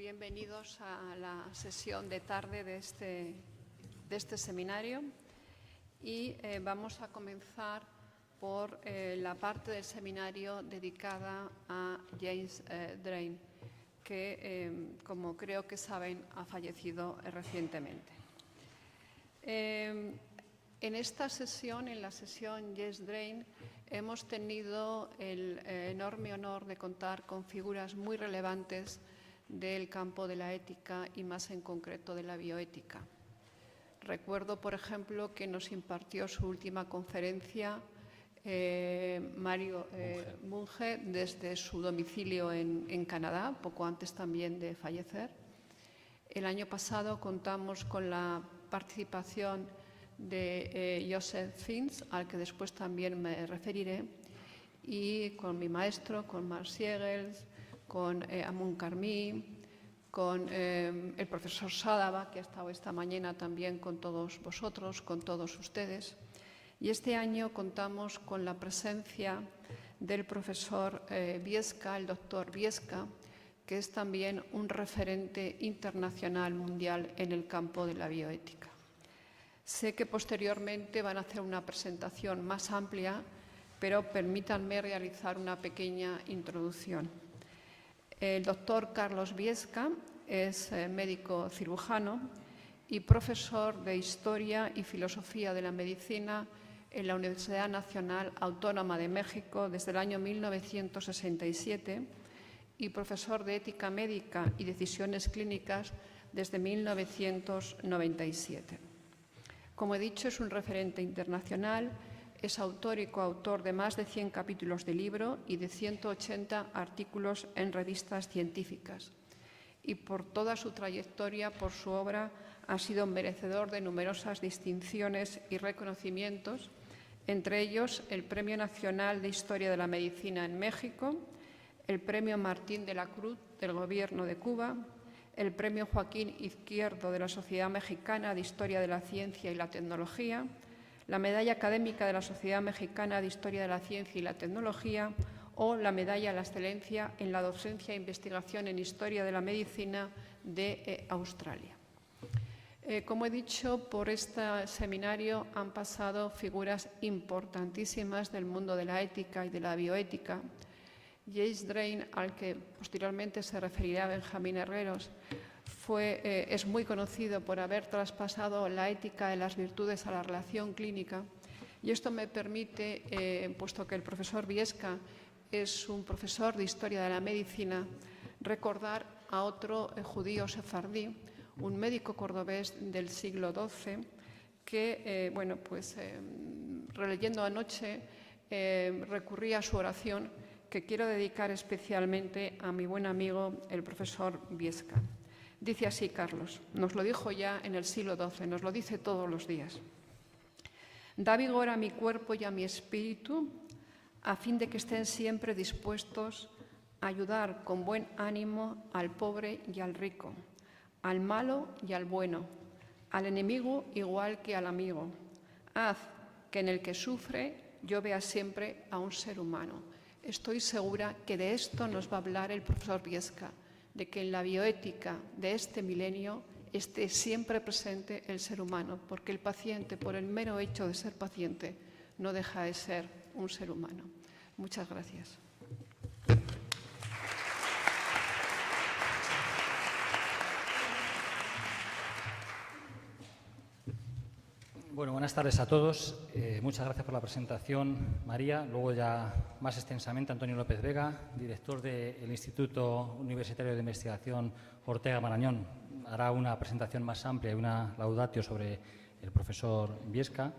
Bienvenidos a la sesión de tarde de este seminario y vamos a comenzar por la parte del seminario dedicada a James Drain, que, como creo que saben, ha fallecido recientemente. En esta sesión, en la sesión James Drain, hemos tenido el enorme honor de contar con figuras muy relevantes del campo de la ética y más en concreto de la bioética. Recuerdo, por ejemplo, que nos impartió su última conferencia Mario Bunge desde su domicilio en Canadá, poco antes también de fallecer. El año pasado contamos con la participación de Joseph Fins, al que después también me referiré, y con mi maestro, con Marc Siegels, con Amun Karmi, con el profesor Sadaba, que ha estado esta mañana también con todos vosotros, con todos ustedes. Y este año contamos con la presencia del profesor Bieska, el doctor Bieska, que es también un referente internacional mundial en el campo de la bioética. Sé que posteriormente van a hacer una presentación más amplia, pero permítanme realizar una pequeña introducción. El doctor Carlos Bieska es médico cirujano y profesor de Historia y Filosofía de la Medicina en la Universidad Nacional Autónoma de México desde el año 1967 y profesor de Ética Médica y Decisiones Clínicas desde 1997. Como he dicho, es un referente internacional. Es autor y coautor de más de 100 capítulos de libro y de 180 artículos en revistas científicas. Y por toda su trayectoria, por su obra, ha sido merecedor de numerosas distinciones y reconocimientos, entre ellos el Premio Nacional de Historia de la Medicina en México, el Premio Martín de la Cruz del Gobierno de Cuba, el Premio Joaquín Izquierdo de la Sociedad Mexicana de Historia de la Ciencia y la Tecnología, la Medalla Académica de la Sociedad Mexicana de Historia de la Ciencia y la Tecnología o la Medalla a la Excelencia en la Docencia e Investigación en Historia de la Medicina de Australia. Como he dicho, por este seminario han pasado figuras importantísimas del mundo de la ética y de la bioética. James Drain, al que posteriormente se referirá Benjamín Herreros, es muy conocido por haber traspasado la ética de las virtudes a la relación clínica, y esto me permite, puesto que el profesor Bieska es un profesor de Historia de la Medicina, recordar a otro judío sefardí, un médico cordobés del siglo XII, que, releyendo anoche, recurría a su oración, que quiero dedicar especialmente a mi buen amigo, el profesor Bieska. Dice así Carlos, nos lo dijo ya en el siglo XII, nos lo dice todos los días. Da vigor a mi cuerpo y a mi espíritu, a fin de que estén siempre dispuestos a ayudar con buen ánimo al pobre y al rico, al malo y al bueno, al enemigo igual que al amigo. Haz que en el que sufre yo vea siempre a un ser humano. Estoy segura que de esto nos va a hablar el profesor Bieska, de que en la bioética de este milenio esté siempre presente el ser humano, porque el paciente, por el mero hecho de ser paciente, no deja de ser un ser humano. Muchas gracias. Bueno, buenas tardes a todos. Muchas gracias por la presentación, María. Luego ya más extensamente Antonio López Vega, director del Instituto Universitario de Investigación Ortega Marañón, hará una presentación más amplia y una laudatio sobre el profesor Bieska.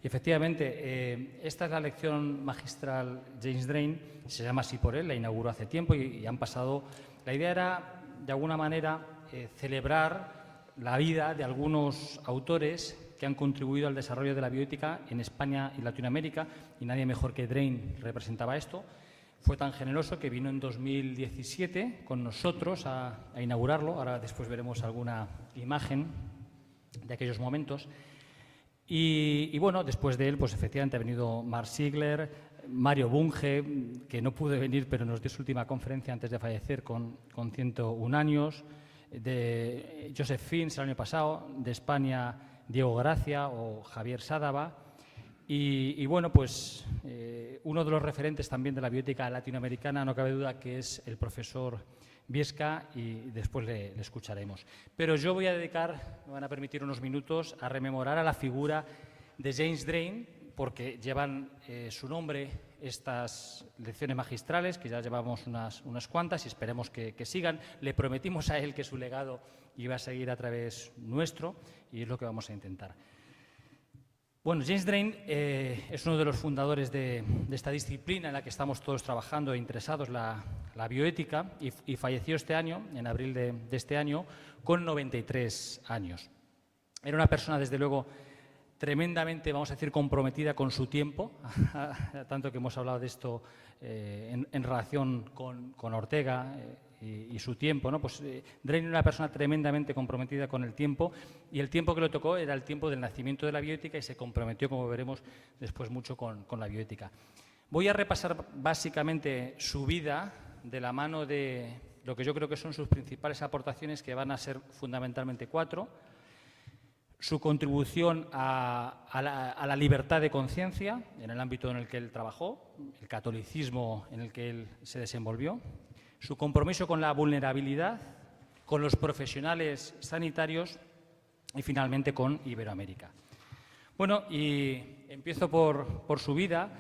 Y efectivamente, esta es la lección magistral James Drain, se llama así por él, la inauguró hace tiempo y han pasado. La idea era, de alguna manera, celebrar la vida de algunos autores que han contribuido al desarrollo de la bioética en España y Latinoamérica, y nadie mejor que Drain representaba esto. Fue tan generoso que vino en 2017 con nosotros a inaugurarlo. Ahora después veremos alguna imagen de aquellos momentos. Y bueno, después de él, pues efectivamente ha venido Marc Siegels, Mario Bunge, que no pudo venir, pero nos dio su última conferencia antes de fallecer con 101 años, de Joseph Fins el año pasado, de España Diego Gracia o Javier Sádava. Y bueno, pues uno de los referentes también de la bioética latinoamericana, no cabe duda que es el profesor Biesca, y después le escucharemos. Pero yo voy a dedicar, me van a permitir unos minutos, a rememorar a la figura de James Drain, porque llevan su nombre estas lecciones magistrales, que ya llevamos unas cuantas y esperemos que sigan. Le prometimos a él que su legado iba a seguir a través nuestro y es lo que vamos a intentar. Bueno, James Drain es uno de los fundadores de esta disciplina en la que estamos todos trabajando e interesados, la bioética, y falleció este año, en abril de este año, con 93 años. Era una persona, desde luego, tremendamente, vamos a decir, comprometida con su tiempo, tanto que hemos hablado de esto en relación con Ortega y su tiempo, ¿no? Pues Drain era una persona tremendamente comprometida con el tiempo, y el tiempo que le tocó era el tiempo del nacimiento de la bioética, y se comprometió, como veremos después, mucho con la bioética. Voy a repasar básicamente su vida de la mano de lo que yo creo que son sus principales aportaciones, que van a ser fundamentalmente 4. Su contribución a la libertad de conciencia en el ámbito en el que él trabajó, el catolicismo en el que él se desenvolvió, su compromiso con la vulnerabilidad, con los profesionales sanitarios y finalmente con Iberoamérica. Bueno, y empiezo por su vida.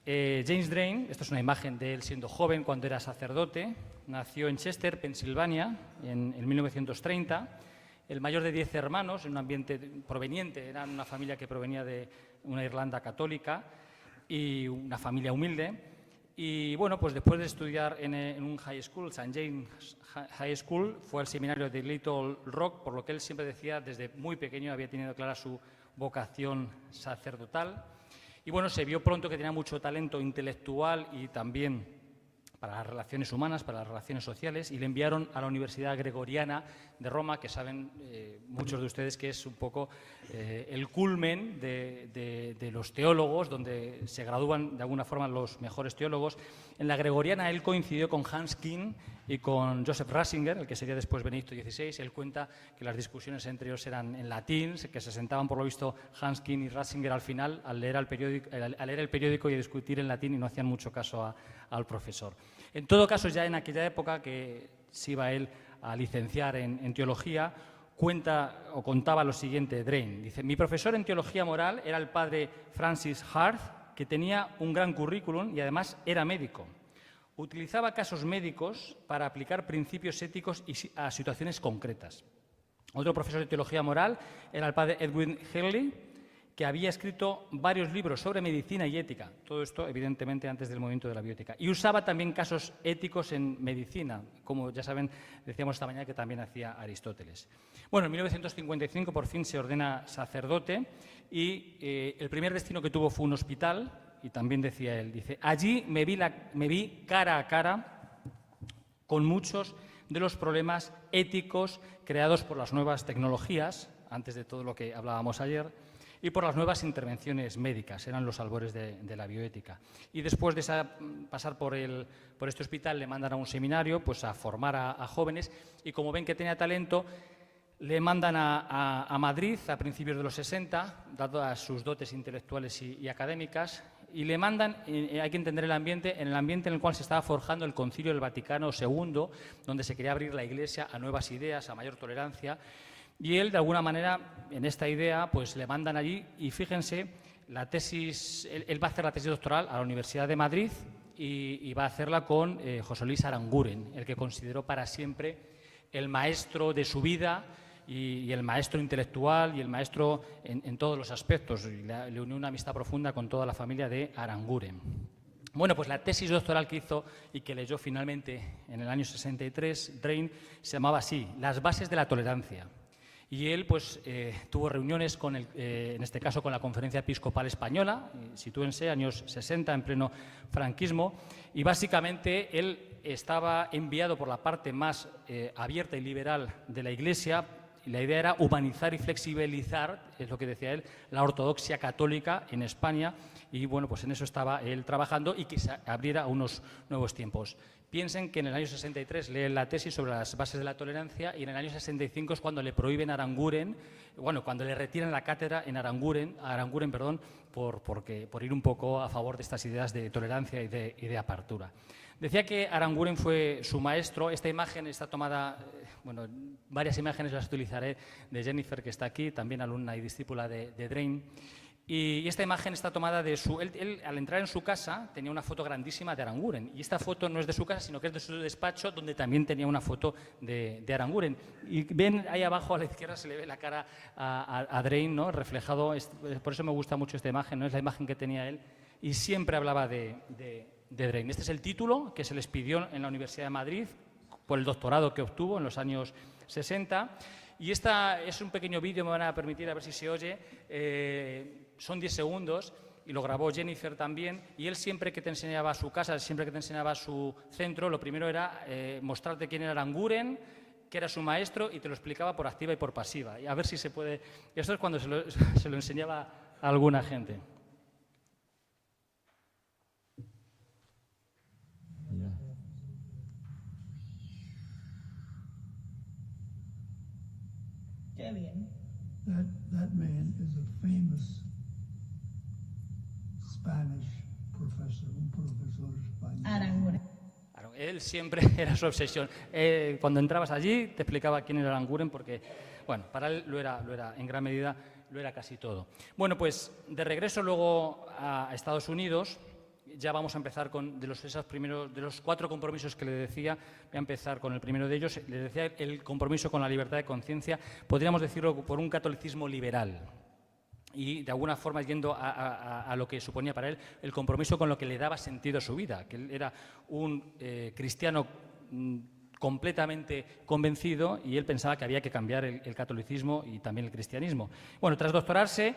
James Drain, esta es una imagen de él siendo joven, cuando era sacerdote, nació en Chester, Pensilvania, en 1930. El mayor de 10 hermanos, en un ambiente proveniente, era una familia que provenía de una Irlanda católica y una familia humilde. Y bueno, pues después de estudiar en un high school, St. James High School, fue al seminario de Little Rock, por lo que él siempre decía, desde muy pequeño había tenido clara su vocación sacerdotal. Y bueno, se vio pronto que tenía mucho talento intelectual y también para las relaciones humanas, para las relaciones sociales, y le enviaron a la Universidad Gregoriana de Roma, que saben muchos de ustedes que es un poco el culmen de los teólogos, donde se gradúan de alguna forma los mejores teólogos. En la Gregoriana él coincidió con Hans Küng y con Joseph Ratzinger, el que sería después Benedicto XVI. Él cuenta que las discusiones entre ellos eran en latín, que se sentaban, por lo visto, Hans Küng y Ratzinger al final al leer el periódico y a discutir en latín, y no hacían mucho caso al profesor. En todo caso, ya en aquella época que se iba él a licenciar en teología, contaba lo siguiente Drain. Dice: mi profesor en teología moral era el padre Francis Hart, que tenía un gran currículum y además era médico. Utilizaba casos médicos para aplicar principios éticos a situaciones concretas. Otro profesor de teología moral era el padre Edwin Hurley, que había escrito varios libros sobre medicina y ética, todo esto evidentemente antes del movimiento de la bioética, y usaba también casos éticos en medicina, como ya saben, decíamos esta mañana que también hacía Aristóteles. Bueno, en 1955 por fin se ordena sacerdote y el primer destino que tuvo fue un hospital, y también decía él, dice: allí me vi cara a cara con muchos de los problemas éticos creados por las nuevas tecnologías, antes de todo lo que hablábamos ayer, y por las nuevas intervenciones médicas, eran los albores de la bioética. Y después de pasar por este hospital, le mandan a un seminario, pues a formar a jóvenes, y como ven que tenía talento, le mandan a Madrid a principios de los 60, dadas sus dotes intelectuales y académicas, y le mandan, hay que entender el ambiente en el cual se estaba forjando el Concilio del Vaticano II, donde se quería abrir la Iglesia a nuevas ideas, a mayor tolerancia. Y él, de alguna manera, en esta idea, pues le mandan allí, y fíjense, la tesis, él va a hacer la tesis doctoral a la Universidad de Madrid y va a hacerla con José Luis Aranguren, el que consideró para siempre el maestro de su vida y el maestro intelectual y el maestro en todos los aspectos. Y le unió una amistad profunda con toda la familia de Aranguren. Bueno, pues la tesis doctoral que hizo y que leyó finalmente en el año 63, Drain, se llamaba así: Las bases de la tolerancia. Y él pues tuvo reuniones en este caso con la Conferencia Episcopal Española, sitúense, años 60, en pleno franquismo, y básicamente él estaba enviado por la parte más abierta y liberal de la Iglesia la idea era humanizar y flexibilizar, es lo que decía él, la ortodoxia católica en España, y bueno, pues en eso estaba él trabajando y que se abriera a unos nuevos tiempos. Piensen que en el año 63 lee la tesis sobre las bases de la tolerancia y en el año 65 es cuando le prohíben a Aranguren, bueno, cuando le retiran la cátedra en Aranguren, por ir un poco a favor de estas ideas de tolerancia y de apertura. Decía que Aranguren fue su maestro. Esta imagen está tomada, bueno, varias imágenes las utilizaré de Jennifer, que está aquí, también alumna y discípula de Drain. Y esta imagen está tomada de su... Él, al entrar en su casa, tenía una foto grandísima de Aranguren. Y esta foto no es de su casa, sino que es de su despacho, donde también tenía una foto de Aranguren. Y ven, ahí abajo a la izquierda se le ve la cara a Drain, ¿no? Reflejado. Por eso me gusta mucho esta imagen, ¿no? Es la imagen que tenía él. Y siempre hablaba de Drain. Este es el título que se les pidió en la Universidad de Madrid por el doctorado que obtuvo en los años 60. Y esta es un pequeño vídeo, me van a permitir a ver si se oye. Son 10 segundos y lo grabó Jennifer también. Y él siempre que te enseñaba su casa, siempre que te enseñaba su centro, lo primero era mostrarte quién era Aranguren, que era su maestro, y te lo explicaba por activa y por pasiva. Y a ver si se puede... Esto es cuando se lo enseñaba a alguna gente. Qué bien. That man is a famous Spanish professor, un profesor español. Aranguren. Claro, él siempre era su obsesión. Cuando entrabas allí te explicaba quién era Aranguren porque, bueno, para él lo era en gran medida, lo era casi todo. Bueno, pues de regreso luego a Estados Unidos, ya vamos a empezar con de los 4 compromisos que le decía. Voy a empezar con el primero de ellos. Le decía el compromiso con la libertad de conciencia, podríamos decirlo por un catolicismo liberal. Y de alguna forma yendo a lo que suponía para él el compromiso con lo que le daba sentido a su vida, que él era un cristiano completamente convencido y él pensaba que había que cambiar el catolicismo y también el cristianismo. Bueno, tras doctorarse,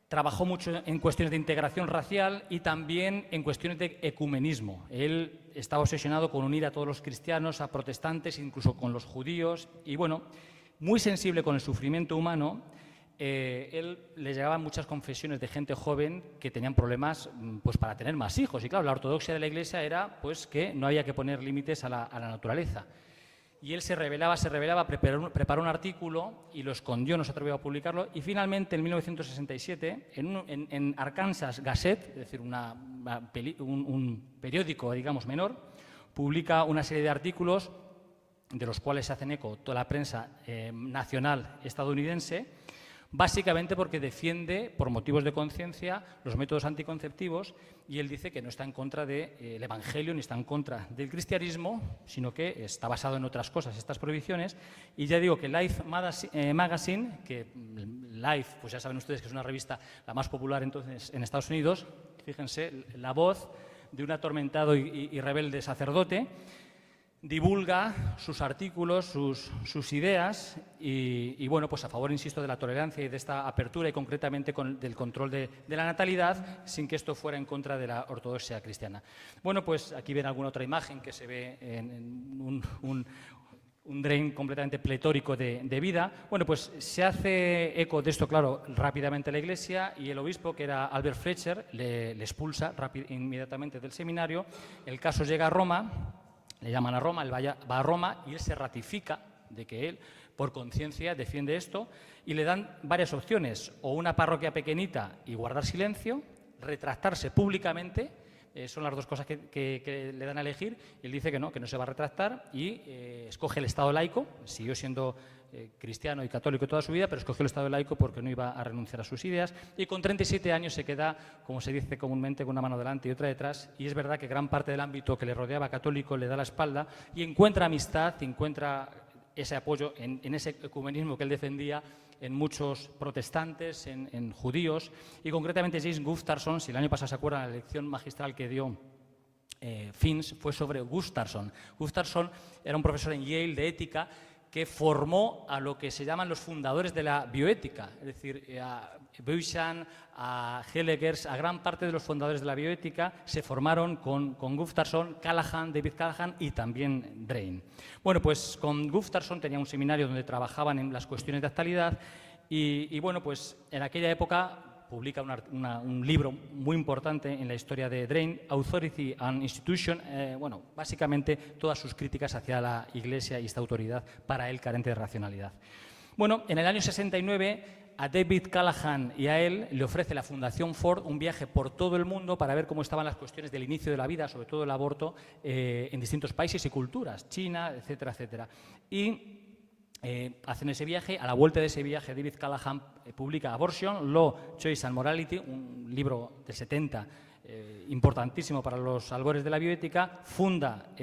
trabajó mucho en cuestiones de integración racial y también en cuestiones de ecumenismo. Él estaba obsesionado con unir a todos los cristianos, a protestantes, incluso con los judíos, y bueno, muy sensible con el sufrimiento humano. Él le llegaban muchas confesiones de gente joven que tenían problemas pues, para tener más hijos. Y claro, la ortodoxia de la Iglesia era pues, que no había que poner límites a la naturaleza. Y él se rebelaba, preparó un artículo y lo escondió, no se atrevió a publicarlo. Y finalmente, en 1967, en Arkansas Gazette, es decir, un periódico, digamos, menor, publica una serie de artículos de los cuales se hacen eco toda la prensa nacional estadounidense, básicamente porque defiende, por motivos de conciencia, los métodos anticonceptivos, y él dice que no está en contra del Evangelio ni está en contra del cristianismo, sino que está basado en otras cosas, estas prohibiciones. Y ya digo que Life Magazine, que Life, pues ya saben ustedes que es una revista la más popular entonces en Estados Unidos, fíjense, la voz de un atormentado y rebelde sacerdote, divulga sus artículos, sus ideas y bueno, pues a favor, insisto, de la tolerancia y de esta apertura y concretamente del control de la natalidad, sin que esto fuera en contra de la ortodoxia cristiana. Bueno, pues aquí ven alguna otra imagen que se ve en un Drain completamente pletórico de vida. Bueno, pues se hace eco de esto, claro, rápidamente la Iglesia, y el obispo, que era Albert Fletcher, le expulsa inmediatamente del seminario. El caso llega a Roma. Le llaman a Roma, él va a Roma y él se ratifica de que él, por conciencia, defiende esto, y le dan varias opciones: o una parroquia pequeñita y guardar silencio, retractarse públicamente, son las dos cosas que le dan a elegir. Él dice que no se va a retractar y escoge el Estado laico. Siguió siendo cristiano y católico toda su vida, pero escogió el Estado laico porque no iba a renunciar a sus ideas, y con 37 años se queda, como se dice comúnmente, con una mano delante y otra detrás, y es verdad que gran parte del ámbito que le rodeaba católico le da la espalda y encuentra amistad, encuentra ese apoyo en ese ecumenismo que él defendía en muchos protestantes, en judíos, y concretamente James Gustafson, si el año pasado se acuerdan, la lección magistral que dio Finch fue sobre Gustafson. Gustafson era un profesor en Yale de ética que formó a lo que se llaman los fundadores de la bioética, es decir, a Buchan, a Hellegers, a gran parte de los fundadores de la bioética se formaron con Gustafsson, Callahan, David Callahan y también Drain. Bueno, pues con Gustafsson tenía un seminario donde trabajaban en las cuestiones de actualidad y bueno, pues en aquella época publica un libro muy importante en la historia de Drain, Authority and Institution, bueno, básicamente todas sus críticas hacia la Iglesia y esta autoridad para él carente de racionalidad. Bueno, en el año 69 a David Callahan y a él le ofrece la Fundación Ford un viaje por todo el mundo para ver cómo estaban las cuestiones del inicio de la vida, sobre todo el aborto, en distintos países y culturas, China, etcétera, etcétera. Y hacen ese viaje. A la vuelta de ese viaje, David Callahan publica Abortion, Law, Choice and Morality, un libro del 70 importantísimo para los albores de la bioética. Funda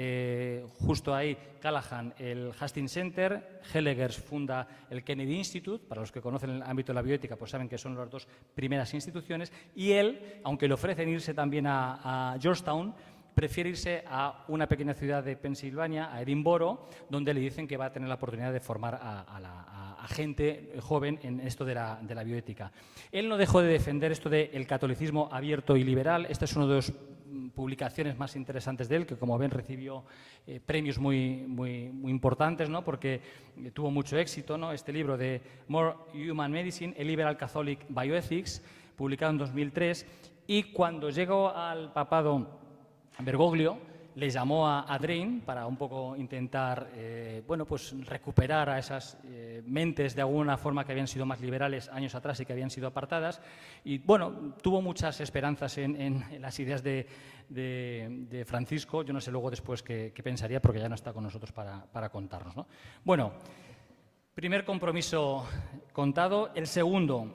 justo ahí Callahan el Hastings Center, Hellegers funda el Kennedy Institute. Para los que conocen el ámbito de la bioética, pues saben que son las dos primeras instituciones. Y él, aunque le ofrecen irse también a Georgetown, prefiere irse a una pequeña ciudad de Pensilvania, a Edimburgo, donde le dicen que va a tener la oportunidad de formar a gente joven en esto de la bioética. Él no dejó de defender esto del catolicismo abierto y liberal. Esta es una de las publicaciones más interesantes de él, que como ven recibió premios muy importantes, ¿no? Porque tuvo mucho éxito, ¿no? Este libro de More Human Medicine, A Liberal Catholic Bioethics, publicado en 2003, y cuando llegó al papado Bergoglio, le llamó a Drain para un poco intentar bueno, pues recuperar a esas mentes de alguna forma que habían sido más liberales años atrás y que habían sido apartadas. Y bueno, tuvo muchas esperanzas en las ideas de Francisco. Yo no sé luego después qué pensaría, porque ya no está con nosotros para contarnos, ¿no? Bueno, primer compromiso contado. El segundo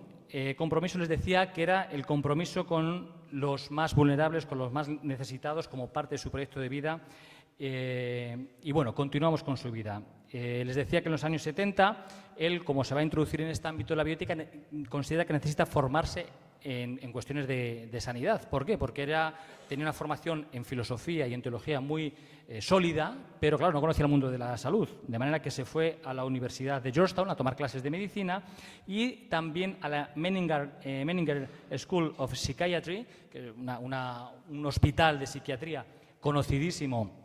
compromiso les decía que era el compromiso con los más vulnerables, con los más necesitados como parte de su proyecto de vida. Y bueno, continuamos con su vida. Les decía que en los años 70, él, como se va a introducir en este ámbito de la bioética, considera que necesita formarse en cuestiones de sanidad. ¿Por qué? Porque tenía una formación en filosofía y en teología muy sólida, pero claro, no conocía el mundo de la salud, de manera que se fue a la Universidad de Georgetown a tomar clases de medicina y también a la Menninger School of Psychiatry, que es un hospital de psiquiatría conocidísimo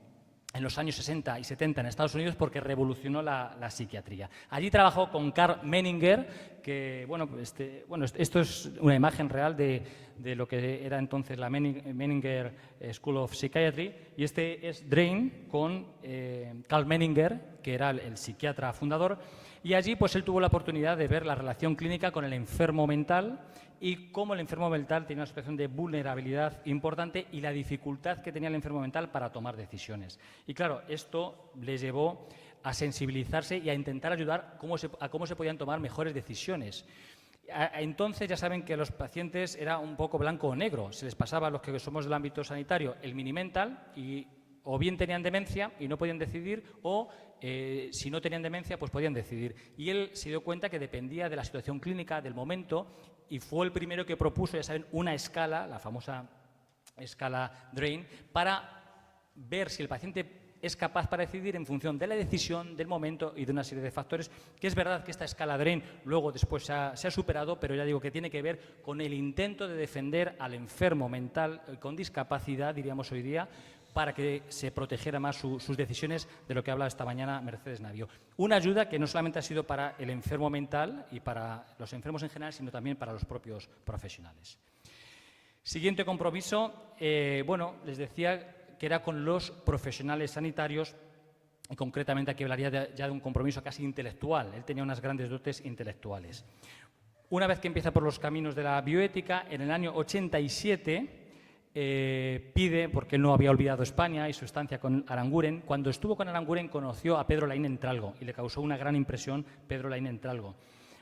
en los años 60 y 70 en Estados Unidos, porque revolucionó la psiquiatría. Allí trabajó con Karl Menninger, que bueno, esto es una imagen real de lo que era entonces la Menninger School of Psychiatry, y este es Drain con Karl Menninger, que era el psiquiatra fundador, y allí pues él tuvo la oportunidad de ver la relación clínica con el enfermo mental y cómo el enfermo mental tenía una situación de vulnerabilidad importante y la dificultad que tenía el enfermo mental para tomar decisiones. Y claro, esto le llevó a sensibilizarse y a intentar ayudar a cómo se podían tomar mejores decisiones. Entonces ya saben que los pacientes era un poco blanco o negro. Se les pasaba a los que somos del ámbito sanitario el mini-mental y o bien tenían demencia y no podían decidir, o si no tenían demencia, pues podían decidir. Y él se dio cuenta que dependía de la situación clínica, del momento, y fue el primero que propuso, ya saben, una escala, la famosa escala Drain, para ver si el paciente es capaz para decidir en función de la decisión, del momento y de una serie de factores, que es verdad que esta escala Drain luego después se ha superado, pero ya digo que tiene que ver con el intento de defender al enfermo mental con discapacidad, diríamos hoy día, para que se protegiera más sus decisiones, de lo que habla esta mañana Mercedes Navio. Una ayuda que no solamente ha sido para el enfermo mental y para los enfermos en general, sino también para los propios profesionales. Siguiente compromiso, bueno, les decía que era con los profesionales sanitarios, y concretamente aquí hablaría ya de un compromiso casi intelectual. Él tenía unas grandes dotes intelectuales. Una vez que empieza por los caminos de la bioética, en el año 87 pide, porque él no había olvidado España y su estancia con Aranguren. Cuando estuvo con Aranguren conoció a Pedro Laín Entralgo y le causó una gran impresión Pedro Laín Entralgo.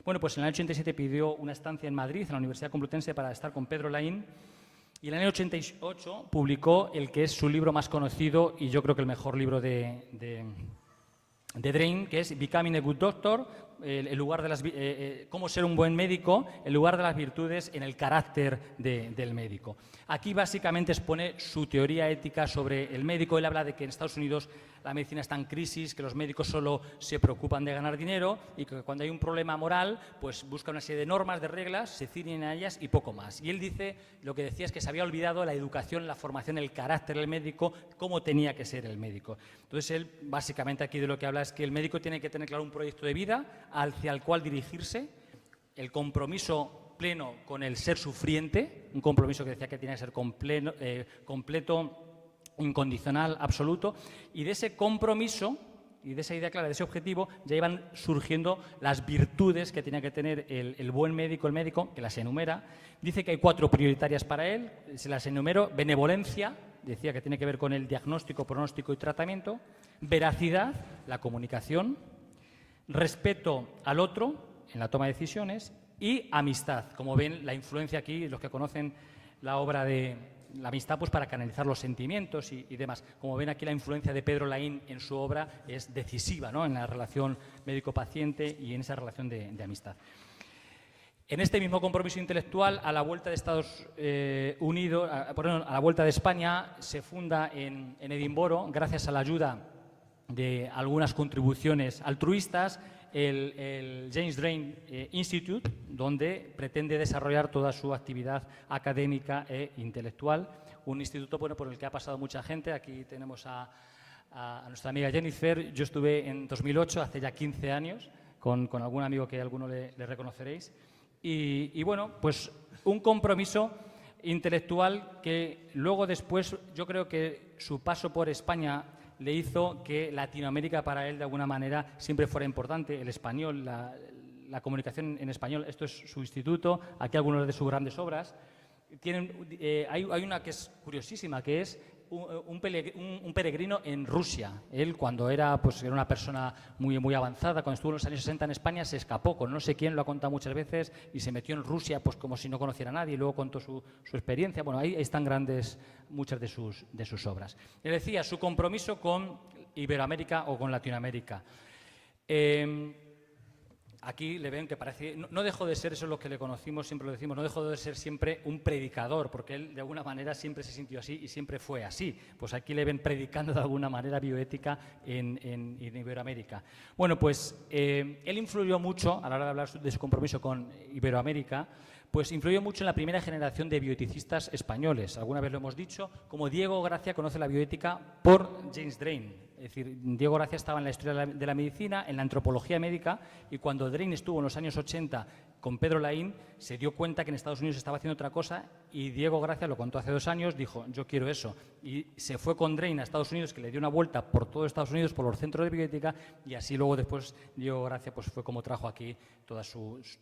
Bueno, pues en el año 87 pidió una estancia en Madrid, en la Universidad Complutense, para estar con Pedro Laín. Y en el año 88 publicó el que es su libro más conocido y yo creo que el mejor libro de Drain, que es Becoming a Good Doctor, el lugar de las, cómo ser un buen médico, en lugar de las virtudes, en el carácter del médico. Aquí básicamente expone su teoría ética sobre el médico. Él habla de que en Estados Unidos la medicina está en crisis, que los médicos solo se preocupan de ganar dinero y que cuando hay un problema moral, pues buscan una serie de normas, de reglas, se ciñen a ellas y poco más. Y él dice, lo que decía es que se había olvidado la educación, la formación, el carácter del médico, cómo tenía que ser el médico. Entonces él básicamente aquí de lo que habla es que el médico tiene que tener claro un proyecto de vida hacia el cual dirigirse, el compromiso pleno con el ser sufriente, un compromiso que decía que tenía que ser completo, incondicional, absoluto, y de ese compromiso y de esa idea clara, de ese objetivo, ya iban surgiendo las virtudes que tenía que tener el buen médico, el médico, que las enumera. Dice que hay 4 prioritarias para él, se las enumero: benevolencia, decía que tiene que ver con el diagnóstico, pronóstico y tratamiento; veracidad, la comunicación; respeto al otro en la toma de decisiones; y amistad. Como ven, la influencia aquí, los que conocen la obra de la amistad, pues para canalizar los sentimientos y demás. Como ven aquí, la influencia de Pedro Laín en su obra es decisiva, ¿no?, en la relación médico-paciente y en esa relación de amistad. En este mismo compromiso intelectual, a la vuelta de Estados Unidos, a la vuelta de España, se funda en Edimburgo, gracias a la ayuda de algunas contribuciones altruistas, el James Drain Institute, donde pretende desarrollar toda su actividad académica e intelectual. Un instituto, bueno, por el que ha pasado mucha gente. Aquí tenemos a nuestra amiga Jennifer. Yo estuve en 2008, hace ya 15 años, con algún amigo que alguno le reconoceréis. Y bueno, pues un compromiso intelectual que luego después, yo creo que su paso por España le hizo que Latinoamérica para él de alguna manera siempre fuera importante, el español, la comunicación en español. Esto es su instituto, aquí algunas de sus grandes obras. Hay una que es curiosísima, que es un peregrino en Rusia. Él, cuando era una persona muy avanzada, cuando estuvo en los años 60 en España, se escapó con no sé quién, lo ha contado muchas veces, y se metió en Rusia pues como si no conociera a nadie, y luego contó su experiencia. Bueno, ahí están grandes muchas de sus obras. Él decía su compromiso con Iberoamérica o con Latinoamérica. Aquí le ven que parece, no dejó de ser, eso es lo que le conocimos, siempre lo decimos, no dejó de ser siempre un predicador, porque él de alguna manera siempre se sintió así y siempre fue así. Pues aquí le ven predicando de alguna manera bioética en Iberoamérica. Bueno, pues él influyó mucho, a la hora de hablar de su compromiso con Iberoamérica, pues influyó mucho en la primera generación de bioeticistas españoles. Alguna vez lo hemos dicho, como Diego Gracia conoce la bioética por James Drain. Es decir, Diego Gracia estaba en la historia de la medicina, en la antropología médica, y cuando Drain estuvo en los años 80 con Pedro Laín, se dio cuenta que en Estados Unidos estaba haciendo otra cosa, y Diego Gracia, lo contó hace 2 años, dijo, yo quiero eso. Y se fue con Drain a Estados Unidos, que le dio una vuelta por todo Estados Unidos, por los centros de bioética, y así luego después Diego Gracia pues fue como trajo aquí todas sus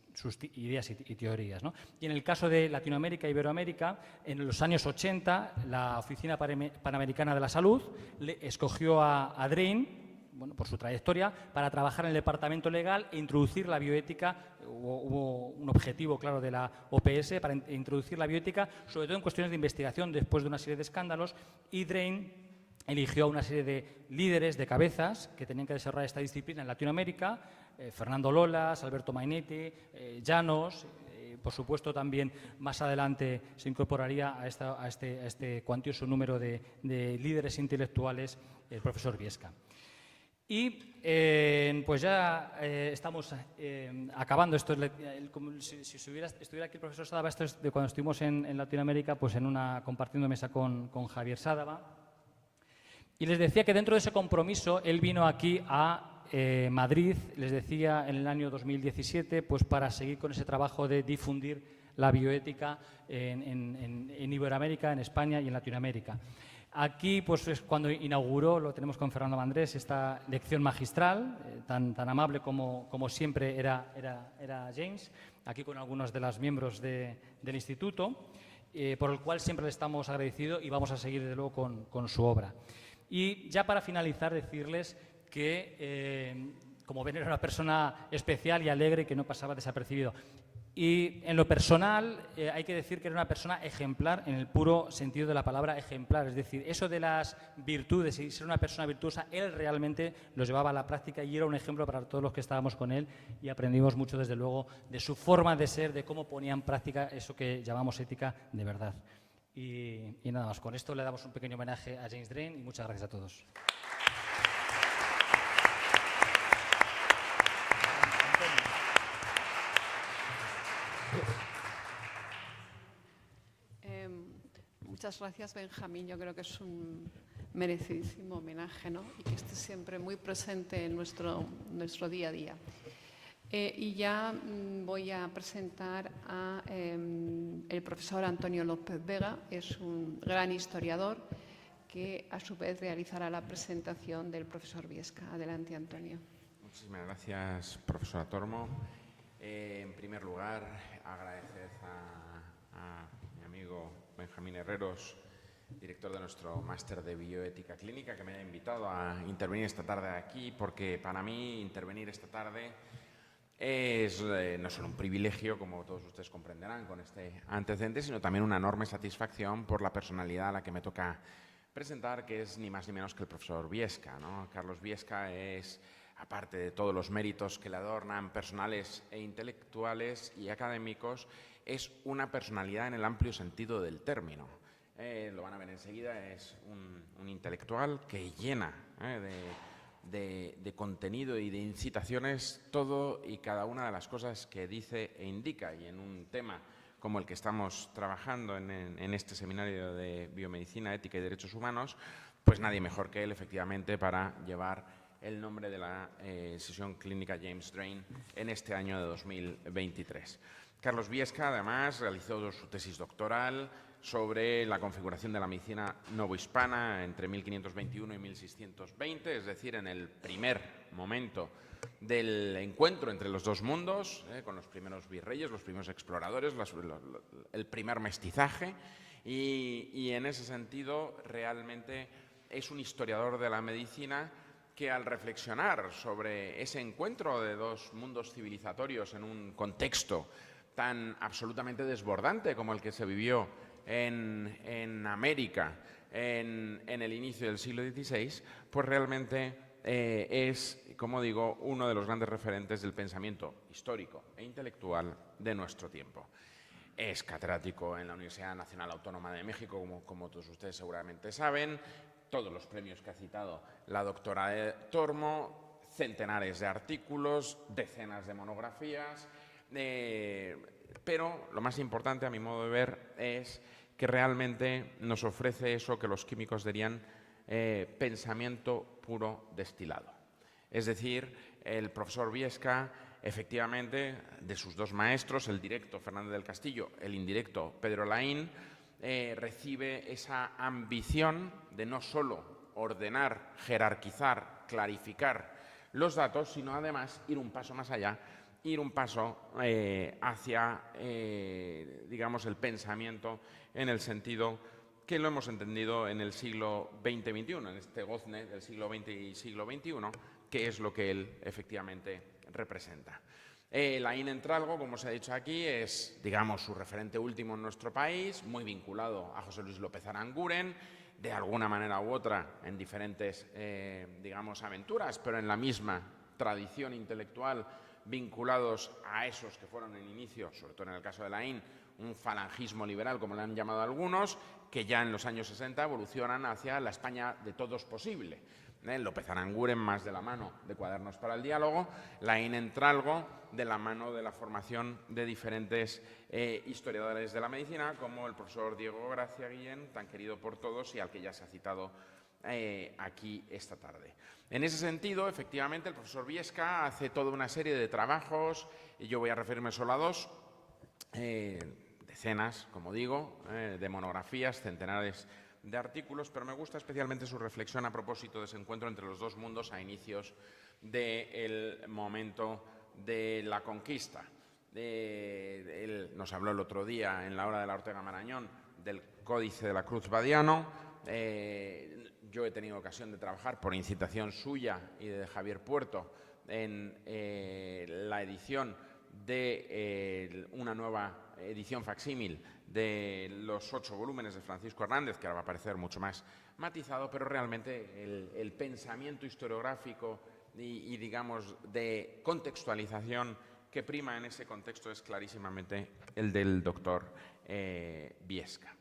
ideas y teorías, ¿no? Y en el caso de Latinoamérica e Iberoamérica, en los años 80, la Oficina Panamericana de la Salud le escogió a Drain, bueno, por su trayectoria, para trabajar en el departamento legal e introducir la bioética. Hubo un objetivo claro de la OPS para introducir la bioética, sobre todo en cuestiones de investigación después de una serie de escándalos, y Drain eligió a una serie de líderes, de cabezas, que tenían que desarrollar esta disciplina en Latinoamérica: Fernando Lolas, Alberto Mainetti, Llanos. Por supuesto, también más adelante se incorporaría a este cuantioso número de líderes intelectuales el profesor Biesca. Y pues ya estamos acabando. Esto si estuviera aquí el profesor Sádava, esto es de cuando estuvimos en Latinoamérica, pues compartiendo mesa con Javier Sádava. Y les decía que dentro de ese compromiso él vino aquí a Madrid, les decía, en el año 2017, pues para seguir con ese trabajo de difundir la bioética en Iberoamérica, en España y en Latinoamérica. Aquí, pues es cuando inauguró, lo tenemos con Fernando Mandrés, esta lección magistral, tan amable como siempre era James, aquí con algunos de los miembros del instituto, por el cual siempre le estamos agradecidos y vamos a seguir, desde luego, con su obra. Y ya para finalizar, decirles que, como ven, era una persona especial y alegre, que no pasaba desapercibido. Y en lo personal hay que decir que era una persona ejemplar en el puro sentido de la palabra ejemplar. Es decir, eso de las virtudes y ser una persona virtuosa, él realmente lo llevaba a la práctica y era un ejemplo para todos los que estábamos con él y aprendimos mucho, desde luego, de su forma de ser, de cómo ponía en práctica eso que llamamos ética de verdad. Y nada más, con esto le damos un pequeño homenaje a James Drain y muchas gracias a todos. Muchas gracias, Benjamín. Yo creo que es un merecidísimo homenaje, ¿no? Y que esté siempre muy presente en nuestro día a día. Y ya voy a presentar a el profesor Antonio López Vega. Es un gran historiador que a su vez realizará la presentación del profesor Biesca. Adelante, Antonio. Muchísimas gracias, profesora Tormo. En primer lugar, agradecer a mi amigo Benjamín Herreros, director de nuestro máster de bioética clínica, que me haya invitado a intervenir esta tarde aquí, porque para mí intervenir esta tarde es no solo un privilegio, como todos ustedes comprenderán con este antecedente, sino también una enorme satisfacción por la personalidad a la que me toca presentar, que es ni más ni menos que el profesor Biesca, ¿no? Carlos Biesca es, aparte de todos los méritos que le adornan, personales e intelectuales y académicos, es una personalidad en el amplio sentido del término. Lo van a ver enseguida, es un intelectual que llena de contenido y de incitaciones todo y cada una de las cosas que dice e indica. Y en un tema como el que estamos trabajando en este seminario de biomedicina, ética y derechos humanos, pues nadie mejor que él, efectivamente, para llevar el nombre de la sesión clínica James Drain en este año de 2023. Carlos Biesca, además, realizó su tesis doctoral sobre la configuración de la medicina novohispana entre 1521 y 1620, es decir, en el primer momento del encuentro entre los dos mundos, con los primeros virreyes, los primeros exploradores, el primer mestizaje, y en ese sentido realmente es un historiador de la medicina que, al reflexionar sobre ese encuentro de dos mundos civilizatorios en un contexto tan absolutamente desbordante como el que se vivió en América en el inicio del siglo XVI, pues realmente es, como digo, uno de los grandes referentes del pensamiento histórico e intelectual de nuestro tiempo. Es catedrático en la Universidad Nacional Autónoma de México, como todos ustedes seguramente saben. Todos los premios que ha citado la doctora Tormo, centenares de artículos, decenas de monografías, pero lo más importante, a mi modo de ver, es que realmente nos ofrece eso que los químicos dirían pensamiento puro destilado. Es decir, el profesor Biesca, efectivamente, de sus dos maestros, el directo Fernández del Castillo, el indirecto Pedro Laín, recibe esa ambición de no solo ordenar, jerarquizar, clarificar los datos, sino además ir un paso más allá, ir un paso hacia, digamos, el pensamiento en el sentido que lo hemos entendido en el siglo XX-XXI, en este gozne del siglo XX y siglo XXI, que es lo que él efectivamente representa. Laín Entralgo, como se ha dicho aquí, es, digamos, su referente último en nuestro país, muy vinculado a José Luis López Aranguren, de alguna manera u otra en diferentes, digamos, aventuras, pero en la misma tradición intelectual, vinculados a esos que fueron en inicio, sobre todo en el caso de Laín, un falangismo liberal, como le han llamado algunos, que ya en los años 60 evolucionan hacia la España de todos posible. López Aranguren más de la mano de Cuadernos para el Diálogo, Laín Entralgo de la mano de la formación de diferentes historiadores de la medicina, como el profesor Diego Gracia Guillén, tan querido por todos y al que ya se ha citado aquí esta tarde. En ese sentido, efectivamente, el profesor Biesca hace toda una serie de trabajos, y yo voy a referirme solo a dos, decenas, como digo, de monografías, centenares de artículos, pero me gusta especialmente su reflexión a propósito de ese encuentro entre los dos mundos a inicios del momento de la conquista. Él nos habló el otro día, en la hora de la Ortega Marañón, del Códice de la Cruz Badiano. Yo he tenido ocasión de trabajar, por incitación suya y de Javier Puerto, en la edición de una nueva edición facsímil de los 8 volúmenes de Francisco Hernández, que ahora va a parecer mucho más matizado, pero realmente el pensamiento historiográfico y, digamos, de contextualización que prima en ese contexto es clarísimamente el del doctor Biesca.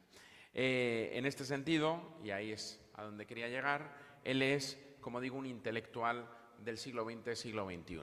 En este sentido, y ahí es a donde quería llegar, él es, como digo, un intelectual del siglo XX, siglo XXI.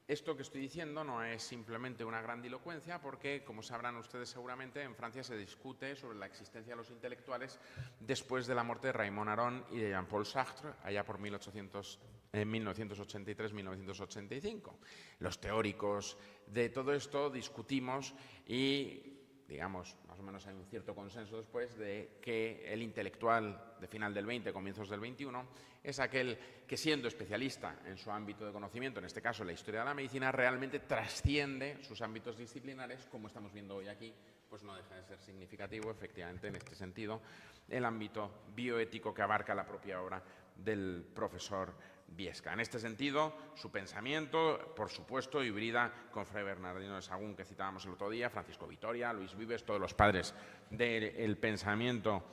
Esto que estoy diciendo no es simplemente una grandilocuencia porque, como sabrán ustedes seguramente, en Francia se discute sobre la existencia de los intelectuales después de la muerte de Raymond Aron y de Jean-Paul Sartre, allá por 1983-1985. Los teóricos de todo esto discutimos y, digamos, más o menos hay un cierto consenso después de que el intelectual de final del 20, comienzos del 21, es aquel que, siendo especialista en su ámbito de conocimiento, en este caso la historia de la medicina, realmente trasciende sus ámbitos disciplinares, como estamos viendo hoy aquí, pues no deja de ser significativo, efectivamente, en este sentido, el ámbito bioético que abarca la propia obra del profesor Biesca. En este sentido, su pensamiento, por supuesto, hibrida con Fray Bernardino de Sahagún, que citábamos el otro día, Francisco Vitoria, Luis Vives, todos los padres del pensamiento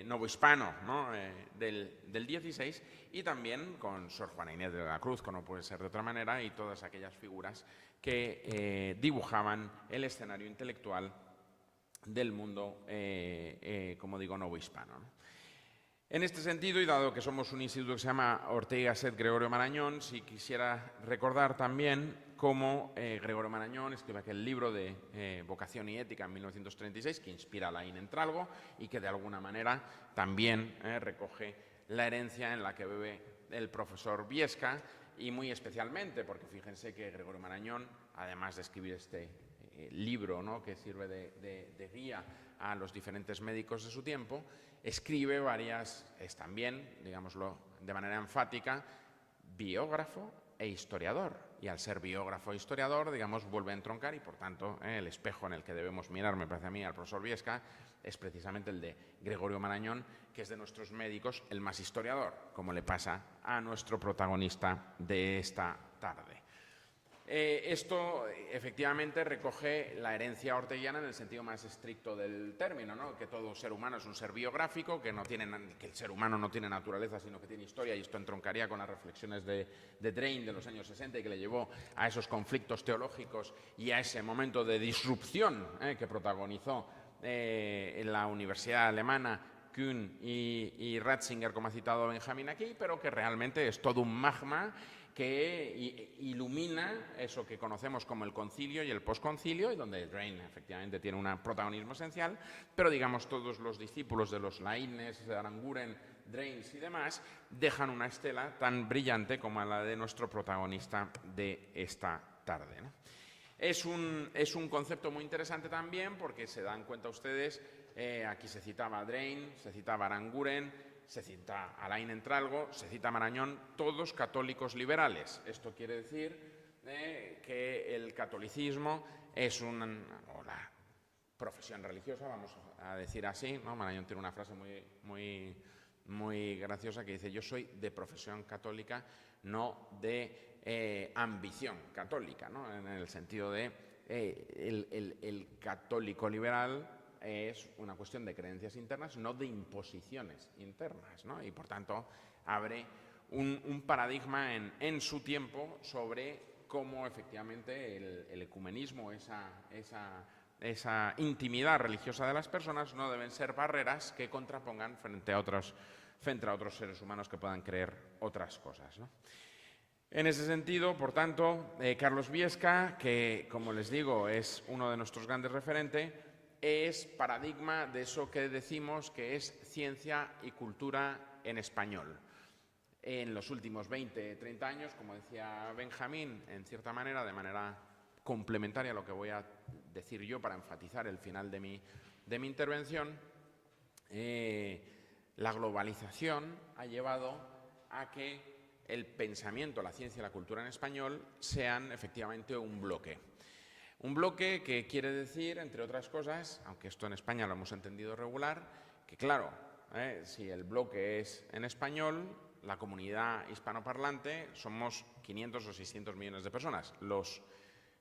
novohispano, ¿no? del XVI, y también con Sor Juana Inés de la Cruz, como no puede ser de otra manera, y todas aquellas figuras que dibujaban el escenario intelectual del mundo, como digo, novohispano, ¿no? En este sentido, y dado que somos un instituto que se llama Ortega y Gasset Gregorio Marañón, sí quisiera recordar también cómo Gregorio Marañón escribe aquel libro de Vocación y Ética en 1936, que inspira a Laín Entralgo y que de alguna manera también recoge la herencia en la que bebe el profesor Biesca, y muy especialmente porque fíjense que Gregorio Marañón, además de escribir este libro, ¿no?, que sirve de guía a los diferentes médicos de su tiempo, escribe es también, digámoslo de manera enfática, biógrafo e historiador. Y al ser biógrafo e historiador, digamos, vuelve a entroncar y, por tanto, el espejo en el que debemos mirar, me parece a mí, al profesor Biesca, es precisamente el de Gregorio Marañón, que es de nuestros médicos el más historiador, como le pasa a nuestro protagonista de esta tarde. Esto efectivamente recoge la herencia orteguiana en el sentido más estricto del término, ¿no?, que todo ser humano es un ser biográfico, que el ser humano no tiene naturaleza sino que tiene historia, y esto entroncaría con las reflexiones de Drain de los años 60 y que le llevó a esos conflictos teológicos y a ese momento de disrupción que protagonizó en la Universidad Alemana Kuhn y Ratzinger, como ha citado Benjamín aquí, pero que realmente es todo un magma que ilumina eso que conocemos como el concilio y el posconcilio, y donde Drain efectivamente tiene un protagonismo esencial, pero digamos todos los discípulos de los Laínez, Aranguren, Drains y demás dejan una estela tan brillante como la de nuestro protagonista de esta tarde, ¿no? Es un concepto muy interesante también porque se dan cuenta ustedes, aquí se citaba a Drain, se citaba a Aranguren, se cita a Laín Entralgo, se cita a Marañón, todos católicos liberales. Esto quiere decir que el catolicismo es o la profesión religiosa, vamos a decir así, ¿no? Marañón tiene una frase muy graciosa que dice: yo soy de profesión católica, no de ambición católica, ¿no?, en el sentido de el católico liberal es una cuestión de creencias internas, no de imposiciones internas, ¿no? Y por tanto abre un paradigma en su tiempo sobre cómo efectivamente el ecumenismo, esa intimidad religiosa de las personas, no deben ser barreras que contrapongan frente a otros seres humanos que puedan creer otras cosas, ¿no? En ese sentido, por tanto, Carlos Biesca, que como les digo es uno de nuestros grandes referentes, es paradigma de eso que decimos que es ciencia y cultura en español. En los últimos 20, 30 años, como decía Benjamín, en cierta manera, de manera complementaria a lo que voy a decir yo para enfatizar el final de mi intervención, la globalización ha llevado a que el pensamiento, la ciencia y la cultura en español sean efectivamente un bloque. Un bloque que quiere decir, entre otras cosas, aunque esto en España lo hemos entendido regular, que claro, si el bloque es en español, la comunidad hispanoparlante somos 500 o 600 millones de personas. Los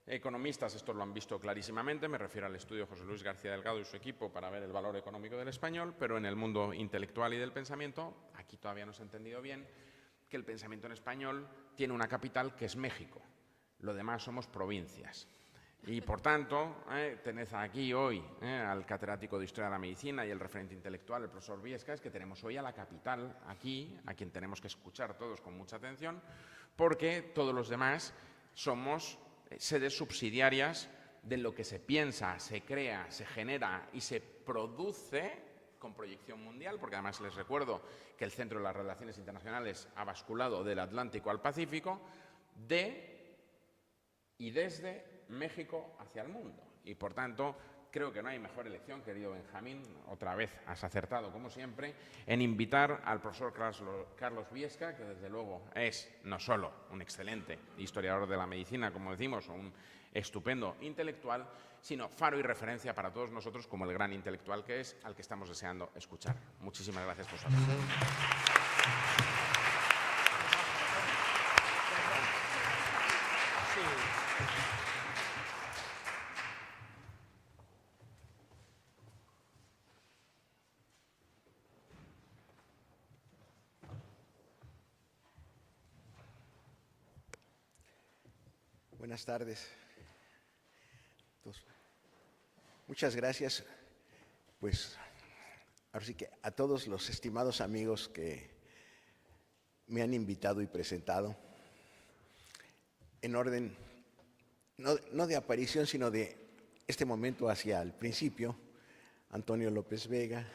Economistas esto lo han visto clarísimamente, me refiero al estudio de José Luis García Delgado y su equipo para ver el valor económico del español, pero en el mundo intelectual y del pensamiento, aquí todavía no se ha entendido bien que el pensamiento en español tiene una capital que es México, lo demás somos provincias. Y, por tanto, tened aquí hoy al catedrático de Historia de la Medicina y el referente intelectual, el profesor Viescas, que tenemos hoy a la capital aquí, a quien tenemos que escuchar todos con mucha atención, porque todos los demás somos sedes subsidiarias de lo que se piensa, se crea, se genera y se produce con proyección mundial, porque además les recuerdo que el centro de las relaciones internacionales ha basculado del Atlántico al Pacífico, de y desde México hacia el mundo. Y, por tanto, creo que no hay mejor elección, querido Benjamín, otra vez has acertado, como siempre, en invitar al profesor Carlos Viesca, que desde luego es no solo un excelente historiador de la medicina, como decimos, o un estupendo intelectual, sino faro y referencia para todos nosotros como el gran intelectual que es, al que estamos deseando escuchar. Muchísimas gracias por su atención. Buenas tardes. Muchas gracias, pues, ahora sí que a todos los estimados amigos que me han invitado y presentado, en orden, no de aparición, sino de este momento hacia el principio: Antonio López Vega,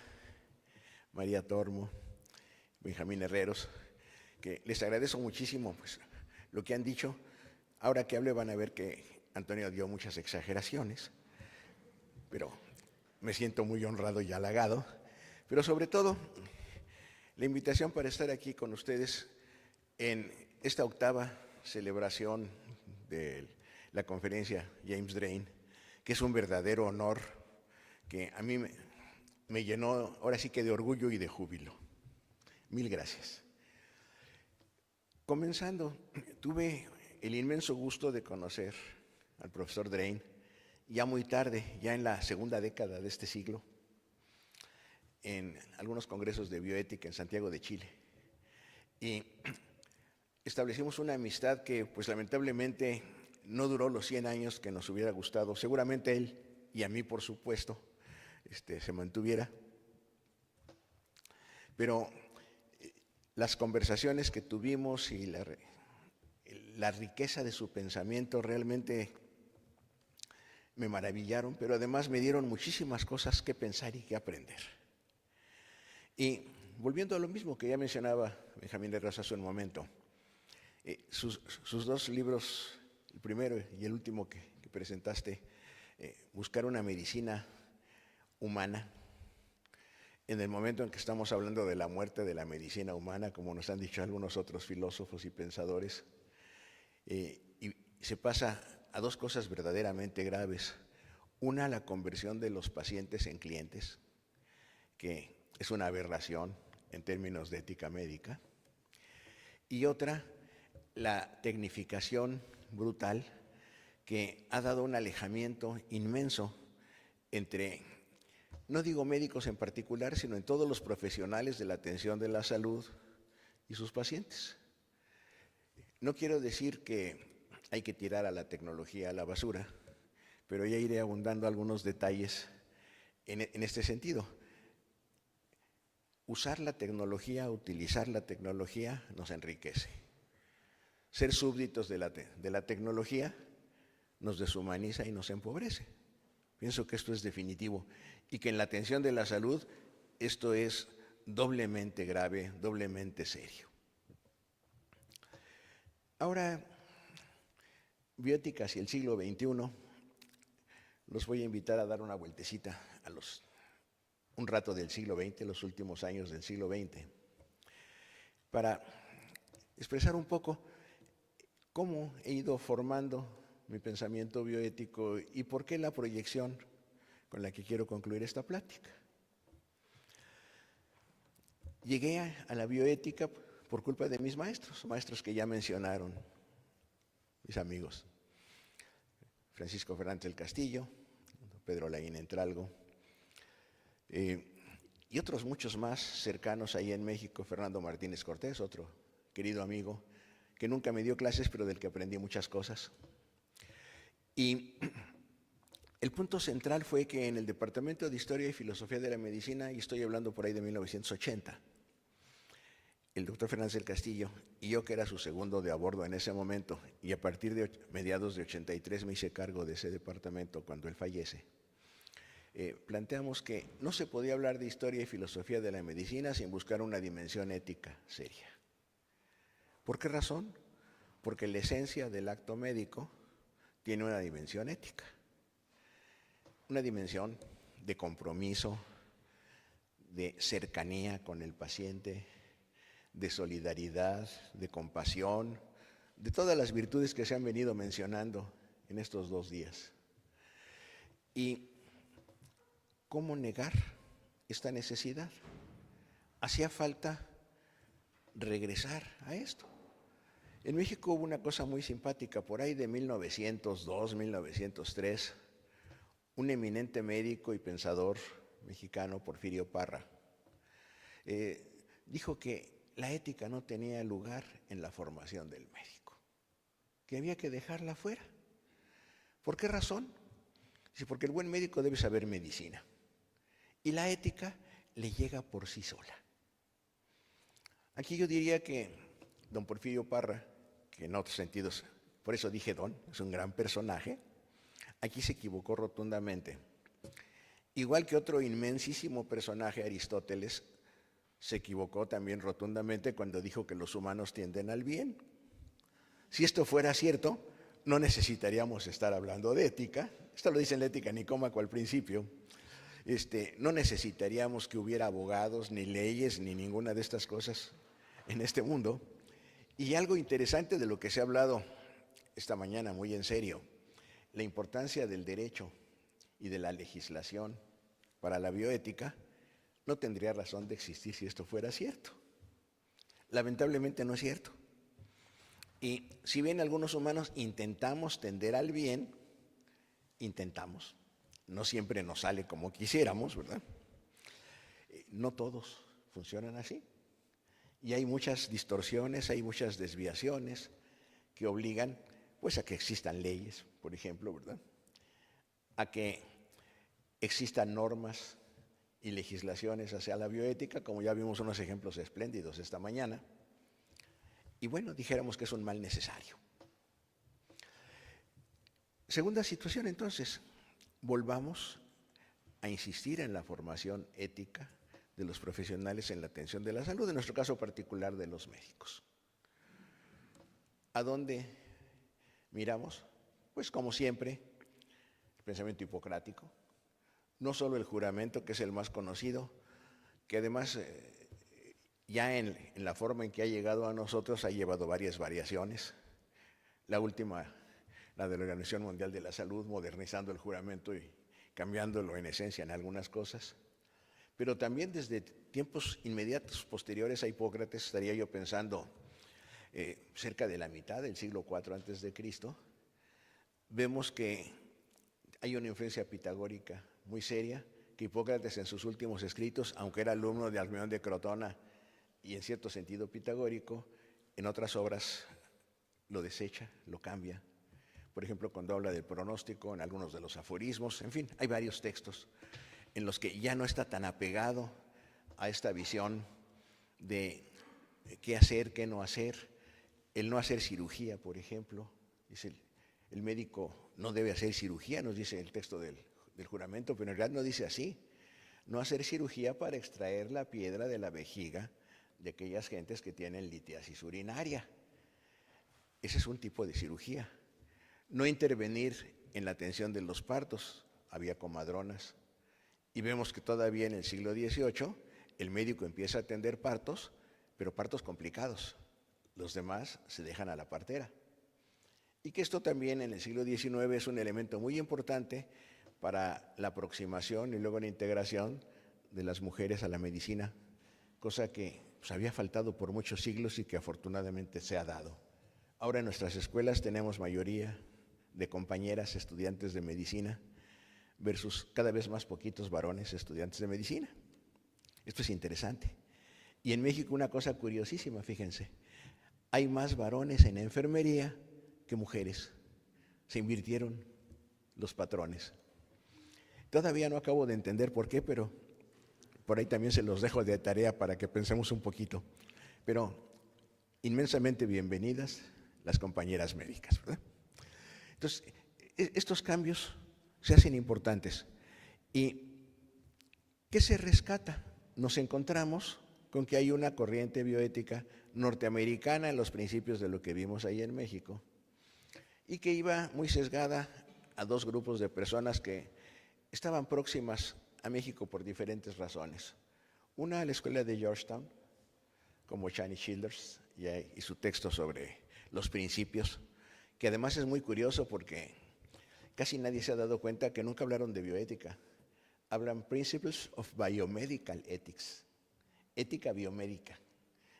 María Tormo, Benjamín Herreros, que les agradezco muchísimo pues, lo que han dicho. Ahora que hable van a ver que Antonio dio muchas exageraciones, pero me siento muy honrado y halagado. Pero sobre todo, la invitación para estar aquí con ustedes en esta octava celebración de la conferencia James Drain, que es un verdadero honor, que a mí me llenó ahora sí que de orgullo y de júbilo. Mil gracias. Comenzando, tuve el inmenso gusto de conocer al profesor Drain ya muy tarde, ya en la segunda década de este siglo, en algunos congresos de bioética en Santiago de Chile. Y establecimos una amistad que, pues lamentablemente, no duró los 100 años que nos hubiera gustado. Seguramente él y a mí, por supuesto, se mantuviera. Pero las conversaciones que tuvimos y la riqueza de su pensamiento realmente me maravillaron, pero además me dieron muchísimas cosas que pensar y que aprender. Y volviendo a lo mismo que ya mencionaba Benjamín Herreros hace un momento, sus dos libros, el primero y el último que presentaste, Buscar una medicina humana, en el momento en que estamos hablando de la muerte de la medicina humana, como nos han dicho algunos otros filósofos y pensadores, y se pasa a dos cosas verdaderamente graves. Una, la conversión de los pacientes en clientes, que es una aberración en términos de ética médica. Y otra, la tecnificación brutal que ha dado un alejamiento inmenso entre, no digo médicos en particular, sino en todos los profesionales de la atención de la salud y sus pacientes. No quiero decir que hay que tirar a la tecnología a la basura, pero ya iré abundando algunos detalles en este sentido. Usar la tecnología, utilizar la tecnología nos enriquece. Ser súbditos de la tecnología nos deshumaniza y nos empobrece. Pienso que esto es definitivo y que en la atención de la salud esto es doblemente grave, doblemente serio. Ahora, bioéticas y el siglo XXI, los voy a invitar a dar una vueltecita a un rato del siglo XX, los últimos años del siglo XX, para expresar un poco cómo he ido formando mi pensamiento bioético y por qué la proyección con la que quiero concluir esta plática. Llegué a la bioética por culpa de mis maestros que ya mencionaron mis amigos. Francisco Fernández del Castillo, Pedro Laín Entralgo, y otros muchos más cercanos ahí en México, Fernando Martínez Cortés, otro querido amigo, que nunca me dio clases, pero del que aprendí muchas cosas. Y el punto central fue que en el Departamento de Historia y Filosofía de la Medicina, y estoy hablando por ahí de 1980, el doctor Fernández del Castillo y yo, que era su segundo de a bordo en ese momento, y a partir de mediados de 83 me hice cargo de ese departamento cuando él fallece, planteamos que no se podía hablar de historia y filosofía de la medicina sin buscar una dimensión ética seria. ¿Por qué razón? Porque la esencia del acto médico tiene una dimensión ética, una dimensión de compromiso, de cercanía con el paciente, de solidaridad, de compasión, de todas las virtudes que se han venido mencionando en estos 2 días. ¿Y cómo negar esta necesidad? Hacía falta regresar a esto. En México hubo una cosa muy simpática, por ahí de 1902, 1903, un eminente médico y pensador mexicano, Porfirio Parra, dijo que la ética no tenía lugar en la formación del médico, que había que dejarla fuera. ¿Por qué razón? Sí, porque el buen médico debe saber medicina y la ética le llega por sí sola. Aquí yo diría que don Porfirio Parra, que en otros sentidos, por eso dije don, es un gran personaje, aquí se equivocó rotundamente. Igual que otro inmensísimo personaje, Aristóteles, se equivocó también rotundamente cuando dijo que los humanos tienden al bien. Si esto fuera cierto, no necesitaríamos estar hablando de ética. Esto lo dice en la Ética Nicómaco al principio. No necesitaríamos que hubiera abogados, ni leyes, ni ninguna de estas cosas en este mundo. Y algo interesante de lo que se ha hablado esta mañana muy en serio, la importancia del derecho y de la legislación para la bioética, no tendría razón de existir si esto fuera cierto. Lamentablemente no es cierto. Y si bien algunos humanos intentamos tender al bien, intentamos, no siempre nos sale como quisiéramos, ¿verdad? No todos funcionan así. Y hay muchas distorsiones, hay muchas desviaciones que obligan pues a que existan leyes, por ejemplo, ¿verdad? A que existan normas y legislaciones hacia la bioética, como ya vimos unos ejemplos espléndidos esta mañana. Y bueno, dijéramos que es un mal necesario. Segunda situación, entonces, volvamos a insistir en la formación ética de los profesionales en la atención de la salud, en nuestro caso particular de los médicos. ¿A dónde miramos? Pues como siempre, el pensamiento hipocrático, no solo el juramento, que es el más conocido, que además ya en la forma en que ha llegado a nosotros ha llevado varias variaciones. La última, la de la Organización Mundial de la Salud, modernizando el juramento y cambiándolo en esencia en algunas cosas. Pero también desde tiempos inmediatos posteriores a Hipócrates, estaría yo pensando cerca de la mitad del siglo IV a.C., vemos que hay una influencia pitagórica muy seria, que Hipócrates en sus últimos escritos, aunque era alumno de Alcmeón de Crotona y en cierto sentido pitagórico, en otras obras lo desecha, lo cambia. Por ejemplo, cuando habla del pronóstico, en algunos de los aforismos, en fin, hay varios textos en los que ya no está tan apegado a esta visión de qué hacer, qué no hacer. El no hacer cirugía, por ejemplo, dice el médico no debe hacer cirugía, nos dice el texto del juramento, pero en realidad no dice así. No hacer cirugía para extraer la piedra de la vejiga de aquellas gentes que tienen litiasis urinaria. Ese es un tipo de cirugía. No intervenir en la atención de los partos, había comadronas. Y vemos que todavía en el siglo XVIII el médico empieza a atender partos, pero partos complicados. Los demás se dejan a la partera. Y que esto también en el siglo XIX es un elemento muy importante para la aproximación y luego la integración de las mujeres a la medicina, cosa que pues, había faltado por muchos siglos y que afortunadamente se ha dado. Ahora en nuestras escuelas tenemos mayoría de compañeras estudiantes de medicina versus cada vez más poquitos varones estudiantes de medicina. Esto es interesante. Y en México una cosa curiosísima, fíjense, hay más varones en enfermería que mujeres. Se invirtieron los patrones. Todavía no acabo de entender por qué, pero por ahí también se los dejo de tarea para que pensemos un poquito. Pero inmensamente bienvenidas las compañeras médicas, ¿verdad? Entonces, estos cambios se hacen importantes. ¿Y qué se rescata? Nos encontramos con que hay una corriente bioética norteamericana en los principios de lo que vimos ahí en México y que iba muy sesgada a dos grupos de personas que estaban próximas a México por diferentes razones. Una, la escuela de Georgetown, como Shani Childers y su texto sobre los principios, que además es muy curioso porque casi nadie se ha dado cuenta que nunca hablaron de bioética. Hablan Principles of Biomedical Ethics, ética biomédica.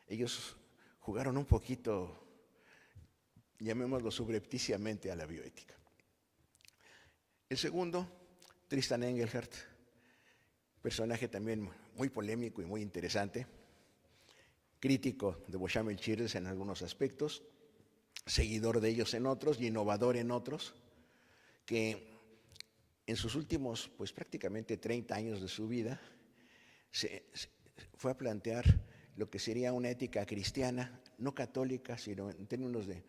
Ellos jugaron un poquito, llamémoslo subrepticiamente, a la bioética. El segundo, Tristan Engelhardt, personaje también muy polémico y muy interesante, crítico de Beauchamp y Childers en algunos aspectos, seguidor de ellos en otros y innovador en otros, que en sus últimos, pues prácticamente 30 años de su vida, se fue a plantear lo que sería una ética cristiana, no católica, sino en términos de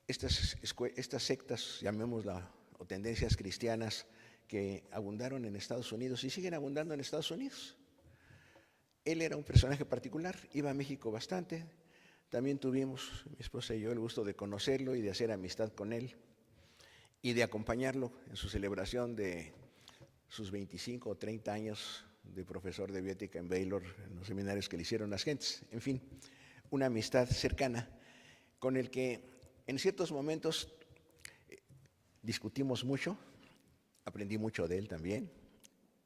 estas sectas, llamémosla, o tendencias cristianas que abundaron en Estados Unidos y siguen abundando en Estados Unidos. Él era un personaje particular, iba a México bastante, también tuvimos, mi esposa y yo, el gusto de conocerlo y de hacer amistad con él y de acompañarlo en su celebración de sus 25 o 30 años de profesor de bioética en Baylor, en los seminarios que le hicieron las gentes. En fin, una amistad cercana con el que en ciertos momentos discutimos mucho, aprendí mucho de él también,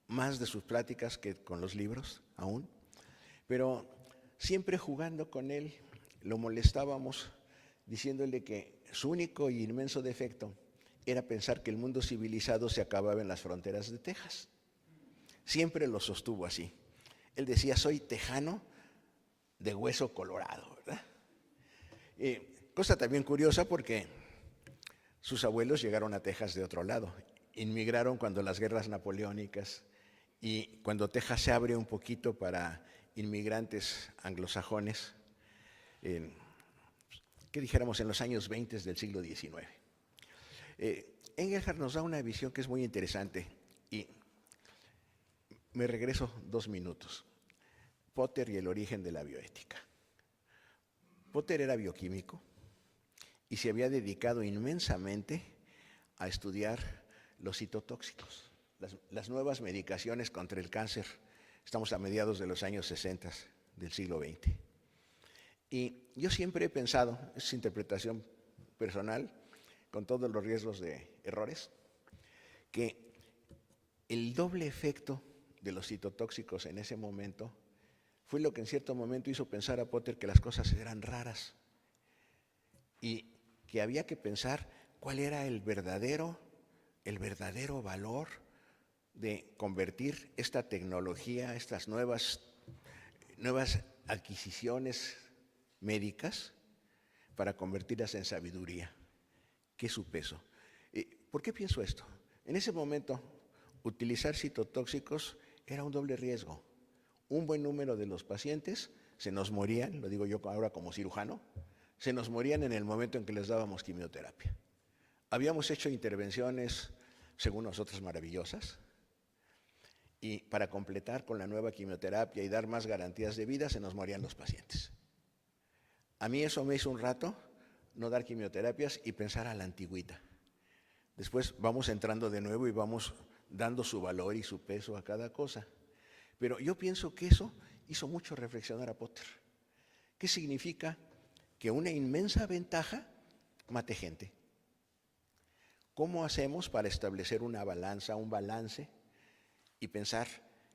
más de sus pláticas que con los libros aún, pero siempre jugando con él lo molestábamos diciéndole que su único y inmenso defecto era pensar que el mundo civilizado se acababa en las fronteras de Texas. Siempre lo sostuvo así. Él decía, soy tejano de hueso colorado, ¿verdad? Cosa también curiosa porque sus abuelos llegaron a Texas de otro lado. Inmigraron cuando las guerras napoleónicas y cuando Texas se abre un poquito para inmigrantes anglosajones, que dijéramos en los años 20 del siglo XIX. Engelhardt nos da una visión que es muy interesante y me regreso 2 minutos. Potter y el origen de la bioética. Potter era bioquímico y se había dedicado inmensamente a estudiar los citotóxicos, las nuevas medicaciones contra el cáncer. Estamos a mediados de los años 60 del siglo XX. Y yo siempre he pensado, es interpretación personal, con todos los riesgos de errores, que el doble efecto de los citotóxicos en ese momento fue lo que en cierto momento hizo pensar a Potter que las cosas eran raras y que había que pensar cuál era el verdadero valor de convertir esta tecnología, estas nuevas adquisiciones médicas para convertirlas en sabiduría. ¿Qué es su peso? ¿Por qué pienso esto? En ese momento, utilizar citotóxicos era un doble riesgo. Un buen número de los pacientes se nos morían, lo digo yo ahora como cirujano, se nos morían en el momento en que les dábamos quimioterapia. Habíamos hecho intervenciones, según nosotros, maravillosas, y para completar con la nueva quimioterapia y dar más garantías de vida, se nos morían los pacientes. A mí eso me hizo un rato no dar quimioterapias y pensar a la antigüita. Después vamos entrando de nuevo y vamos dando su valor y su peso a cada cosa. Pero yo pienso que eso hizo mucho reflexionar a Potter. ¿Qué significa que una inmensa ventaja mate gente? ¿Cómo hacemos para establecer una balanza, un balance y pensar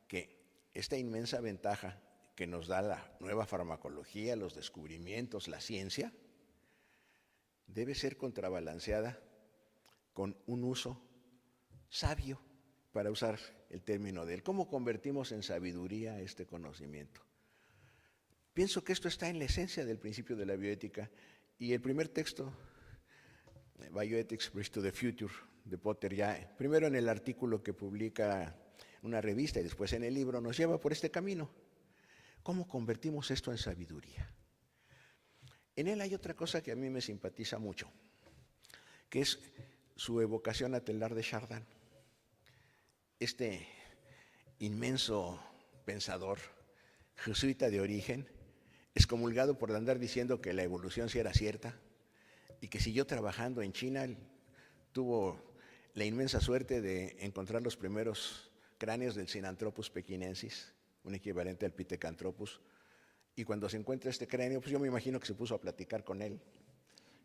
que esta inmensa ventaja que nos da la nueva farmacología, los descubrimientos, la ciencia, debe ser contrabalanceada con un uso sabio, para usar el término de él. ¿Cómo convertimos en sabiduría este conocimiento? Pienso que esto está en la esencia del principio de la bioética, y el primer texto, Bioethics Bridge to the Future, de Potter, ya primero en el artículo que publica una revista y después en el libro, nos lleva por este camino. ¿Cómo convertimos esto en sabiduría? En él hay otra cosa que a mí me simpatiza mucho, que es su evocación a Teilhard de Chardin, este inmenso pensador jesuita de origen, excomulgado por andar diciendo que la evolución sí era cierta y que siguió trabajando en China. Tuvo la inmensa suerte de encontrar los primeros cráneos del Sinanthropus pekinensis, un equivalente al Pithecanthropus, y cuando se encuentra este cráneo, pues yo me imagino que se puso a platicar con él,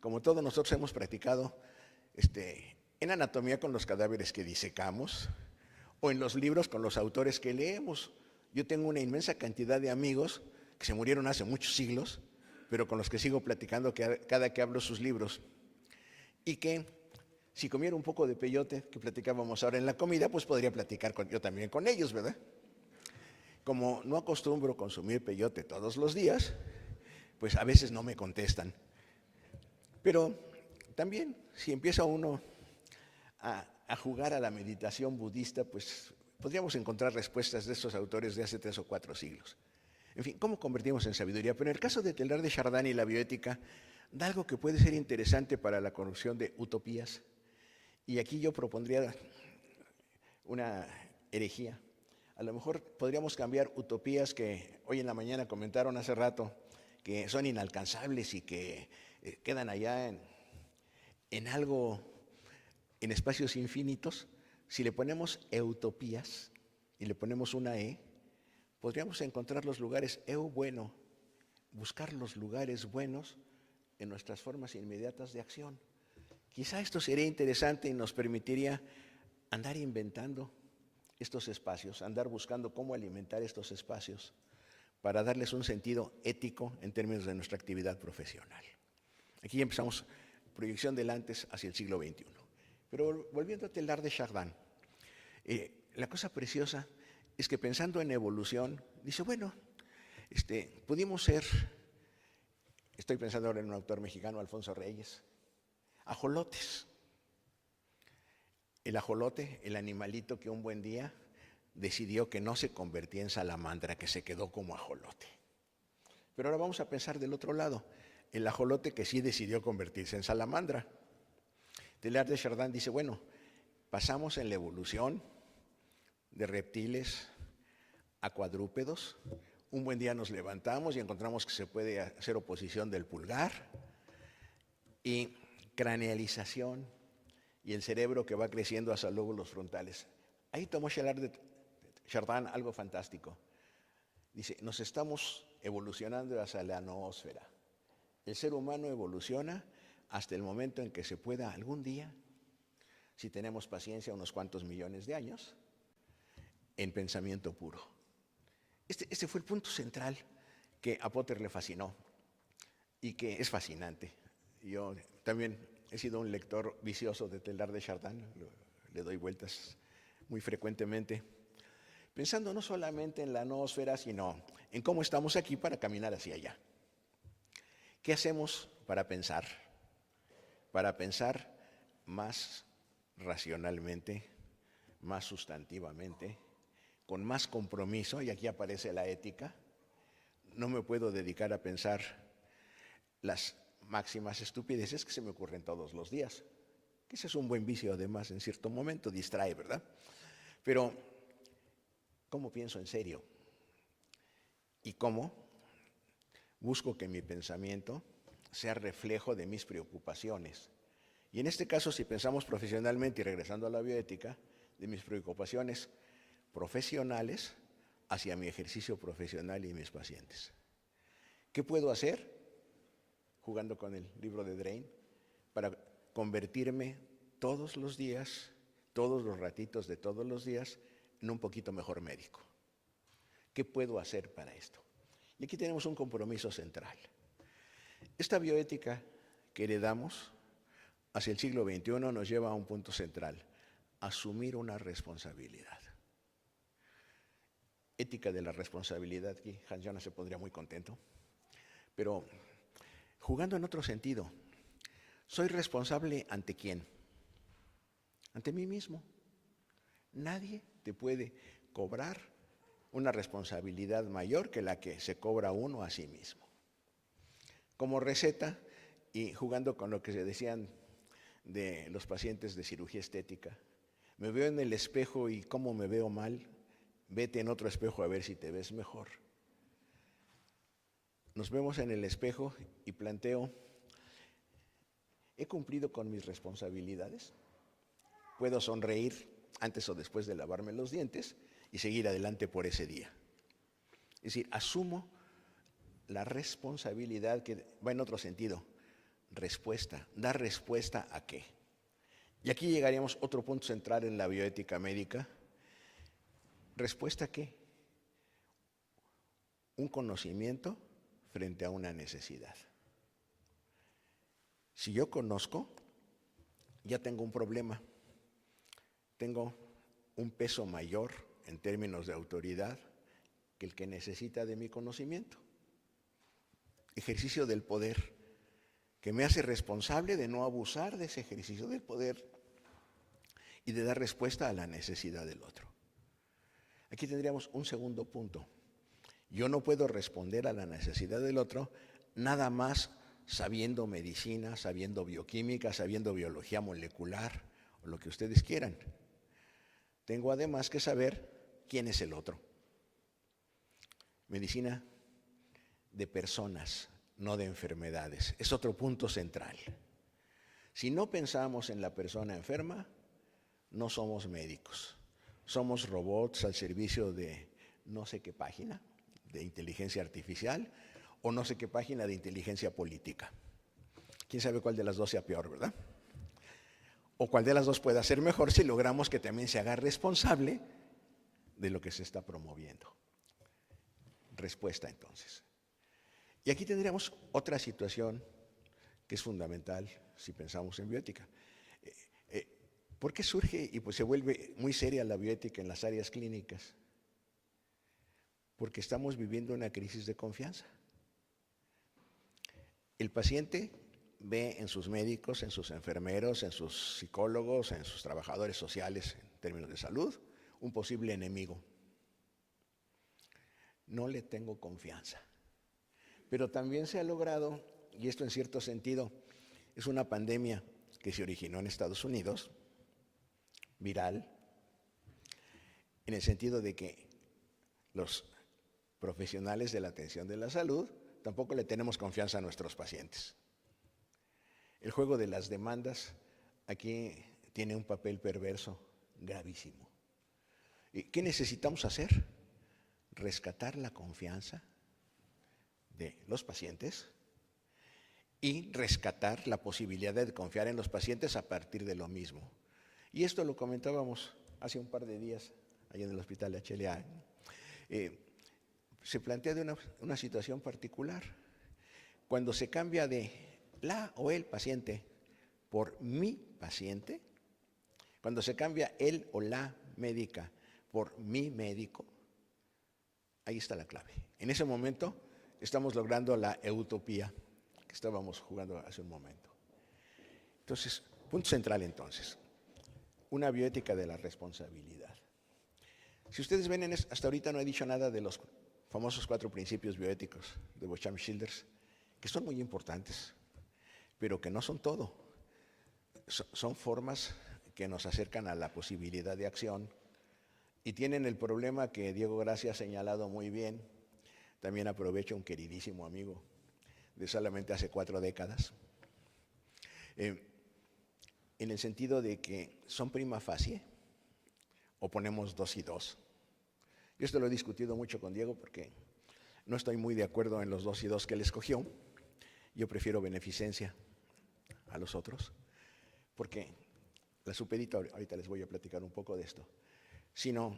como todos nosotros hemos practicado en anatomía con los cadáveres que disecamos, o en los libros con los autores que leemos. Yo tengo una inmensa cantidad de amigos que se murieron hace muchos siglos, pero con los que sigo platicando cada que hablo sus libros, y que si comiera un poco de peyote, que platicábamos ahora en la comida, pues podría platicar yo también con ellos, ¿verdad? Como no acostumbro consumir peyote todos los días, pues a veces no me contestan. Pero también, si empieza uno a jugar a la meditación budista, pues podríamos encontrar respuestas de estos autores de hace 3 o 4 siglos. En fin, ¿cómo convertimos en sabiduría? Pero en el caso de Teilhard de Chardin y la bioética, da algo que puede ser interesante para la corrupción de utopías. Y aquí yo propondría una herejía. A lo mejor podríamos cambiar utopías que hoy en la mañana comentaron hace rato, que son inalcanzables y que quedan allá en algo, en espacios infinitos. Si le ponemos eutopías y le ponemos una E, podríamos encontrar los lugares bueno, buscar los lugares buenos en nuestras formas inmediatas de acción. Quizá esto sería interesante y nos permitiría andar inventando estos espacios, andar buscando cómo alimentar estos espacios para darles un sentido ético en términos de nuestra actividad profesional. Aquí ya empezamos proyección del antes hacia el siglo XXI. Pero volviendo a Teilhard de Chardin, la cosa preciosa es que pensando en evolución, dice, bueno, pudimos ser, estoy pensando ahora en un autor mexicano, Alfonso Reyes, ajolotes. El ajolote, el animalito que un buen día decidió que no se convertía en salamandra, que se quedó como ajolote. Pero ahora vamos a pensar del otro lado, el ajolote que sí decidió convertirse en salamandra. Teilhard de Chardin dice, bueno, pasamos en la evolución de reptiles a cuadrúpedos. Un buen día nos levantamos y encontramos que se puede hacer oposición del pulgar y cranealización y el cerebro que va creciendo hacia los lóbulos frontales. Ahí tomó Teilhard de Chardin algo fantástico. Dice, nos estamos evolucionando hacia la noósfera. El ser humano evoluciona hasta el momento en que se pueda algún día, si tenemos paciencia, unos cuantos millones de años, en pensamiento puro. Este fue el punto central que a Potter le fascinó y que es fascinante. Yo también he sido un lector vicioso de Teilhard de Chardin, le doy vueltas muy frecuentemente, pensando no solamente en la noósfera, sino en cómo estamos aquí para caminar hacia allá. ¿Qué hacemos para pensar? Para pensar más racionalmente, más sustantivamente, con más compromiso, y aquí aparece la ética. No me puedo dedicar a pensar las máximas estupideces que se me ocurren todos los días, que ese es un buen vicio además, en cierto momento distrae, ¿verdad? Pero, ¿cómo pienso en serio? ¿Y cómo busco que mi pensamiento sea reflejo de mis preocupaciones? Y en este caso, si pensamos profesionalmente y regresando a la bioética, de mis preocupaciones profesionales hacia mi ejercicio profesional y mis pacientes. ¿Qué puedo hacer? Jugando con el libro de Drain, para convertirme todos los días, todos los ratitos de todos los días, en un poquito mejor médico. ¿Qué puedo hacer para esto? Y aquí tenemos un compromiso central. Esta bioética que heredamos hacia el siglo XXI nos lleva a un punto central: asumir una responsabilidad. Ética de la responsabilidad, aquí Hans Jonas se pondría muy contento, pero jugando en otro sentido, ¿soy responsable ante quién? Ante mí mismo. Nadie te puede cobrar una responsabilidad mayor que la que se cobra uno a sí mismo. Como receta, y jugando con lo que se decían de los pacientes de cirugía estética, me veo en el espejo y cómo me veo mal, vete en otro espejo a ver si te ves mejor. Nos vemos en el espejo y planteo, ¿he cumplido con mis responsabilidades? ¿Puedo sonreír antes o después de lavarme los dientes y seguir adelante por ese día? Es decir, asumo la responsabilidad, que va en otro sentido. Respuesta. ¿Dar respuesta a qué? Y aquí llegaríamos a otro punto central en la bioética médica. ¿Respuesta a qué? Un conocimiento frente a una necesidad. Si yo conozco, ya tengo un problema. Tengo un peso mayor en términos de autoridad que el que necesita de mi conocimiento. Ejercicio del poder, que me hace responsable de no abusar de ese ejercicio del poder y de dar respuesta a la necesidad del otro. Aquí tendríamos un segundo punto. Yo no puedo responder a la necesidad del otro nada más sabiendo medicina, sabiendo bioquímica, sabiendo biología molecular o lo que ustedes quieran. Tengo además que saber quién es el otro. Medicina de personas, no de enfermedades. Es otro punto central. Si no pensamos en la persona enferma, no somos médicos. Somos robots al servicio de no sé qué página de inteligencia artificial o no sé qué página de inteligencia política. ¿Quién sabe cuál de las dos sea peor, verdad? O cuál de las dos pueda ser mejor si logramos que también se haga responsable de lo que se está promoviendo. Respuesta, entonces. Y aquí tendríamos otra situación que es fundamental si pensamos en bioética. ¿Por qué surge y pues se vuelve muy seria la bioética en las áreas clínicas? Porque estamos viviendo una crisis de confianza. El paciente ve en sus médicos, en sus enfermeros, en sus psicólogos, en sus trabajadores sociales en términos de salud, un posible enemigo. No le tengo confianza. Pero también se ha logrado, y esto en cierto sentido es una pandemia que se originó en Estados Unidos, viral, en el sentido de que los profesionales de la atención de la salud tampoco le tenemos confianza a nuestros pacientes. El juego de las demandas aquí tiene un papel perverso gravísimo. ¿Y qué necesitamos hacer? Rescatar la confianza de los pacientes y rescatar la posibilidad de confiar en los pacientes a partir de lo mismo. Y esto lo comentábamos hace un par de días allá en el hospital de HLA. Se plantea de una situación particular. Cuando se cambia de la o el paciente por mi paciente, cuando se cambia el o la médica por mi médico, ahí está la clave. En ese momento estamos logrando la utopía que estábamos jugando hace un momento. Entonces, punto central entonces, una bioética de la responsabilidad. Si ustedes ven, hasta ahorita no he dicho nada de los famosos 4 principios bioéticos de Beauchamp-Childers, que son muy importantes, pero que no son todo. Son formas que nos acercan a la posibilidad de acción y tienen el problema que Diego Gracia ha señalado muy bien. También aprovecho un queridísimo amigo de solamente hace 4 décadas, en el sentido de que son prima facie o ponemos 2 y 2. Yo esto lo he discutido mucho con Diego porque no estoy muy de acuerdo en los 2 y 2 que él escogió. Yo prefiero beneficencia a los otros, porque la supedita, ahorita les voy a platicar un poco de esto, sino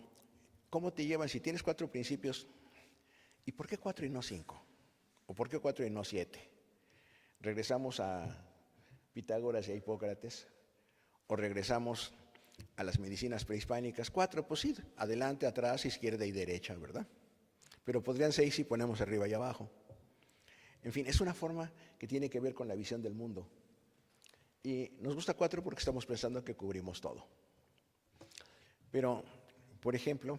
cómo te llevan si tienes 4 principios. ¿Y por qué 4 y no 5? ¿O por qué 4 y no 7? Regresamos a Pitágoras y a Hipócrates, o regresamos a las medicinas prehispánicas. 4, pues sí, adelante, atrás, izquierda y derecha, ¿verdad? Pero podrían 6 si ponemos arriba y abajo. En fin, es una forma que tiene que ver con la visión del mundo. Y nos gusta 4 porque estamos pensando que cubrimos todo. Pero, por ejemplo,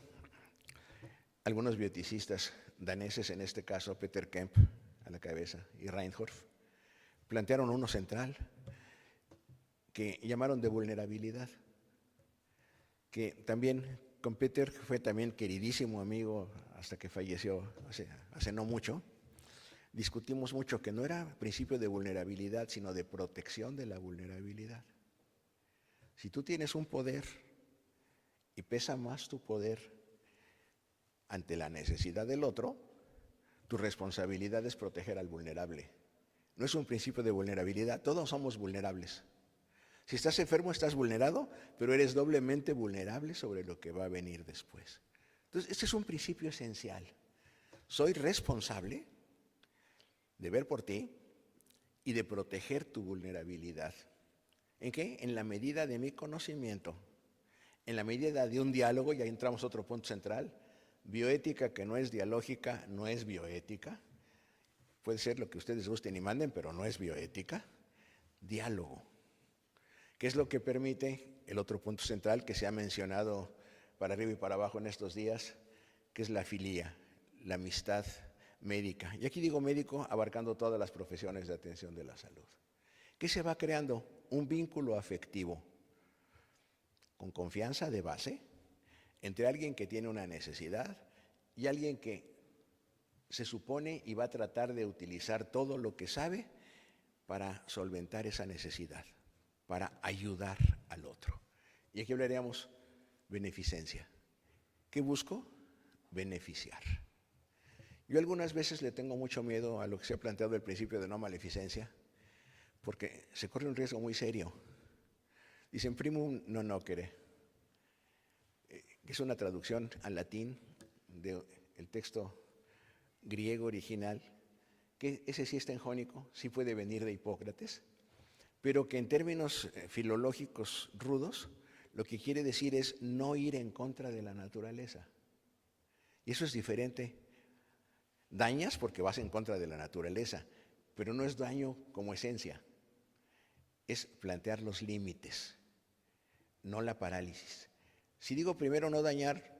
algunos bioticistas daneses, en este caso Peter Kemp a la cabeza y Reinhoff, plantearon uno central que llamaron de vulnerabilidad, que también con Peter fue también queridísimo amigo hasta que falleció hace no mucho. Discutimos mucho que no era principio de vulnerabilidad, sino de protección de la vulnerabilidad. Si tú tienes un poder y pesa más tu poder ante la necesidad del otro, tu responsabilidad es proteger al vulnerable. No es un principio de vulnerabilidad, todos somos vulnerables. Si estás enfermo, estás vulnerado, pero eres doblemente vulnerable sobre lo que va a venir después. Entonces, este es un principio esencial. Soy responsable de ver por ti y de proteger tu vulnerabilidad. ¿En qué? En la medida de mi conocimiento, en la medida de un diálogo, y ahí entramos a otro punto central, bioética que no es dialógica, no es bioética. Puede ser lo que ustedes gusten y manden, pero no es bioética. Diálogo. ¿Qué es lo que permite el otro punto central que se ha mencionado para arriba y para abajo en estos días, que es la filía, la amistad médica? Y aquí digo médico abarcando todas las profesiones de atención de la salud. ¿Qué se va creando? Un vínculo afectivo con confianza de base entre alguien que tiene una necesidad y alguien que se supone y va a tratar de utilizar todo lo que sabe para solventar esa necesidad, para ayudar al otro. Y aquí hablaríamos beneficencia. ¿Qué busco? Beneficiar. Yo algunas veces le tengo mucho miedo a lo que se ha planteado el principio de no maleficencia, porque se corre un riesgo muy serio. Dicen primum non nocere, que es una traducción al latín del texto griego original, que ese sí está en jónico, sí puede venir de Hipócrates, pero que en términos filológicos rudos, lo que quiere decir es no ir en contra de la naturaleza. Y eso es diferente. Dañas porque vas en contra de la naturaleza, pero no es daño como esencia. Es plantear los límites, no la parálisis. Si digo primero no dañar,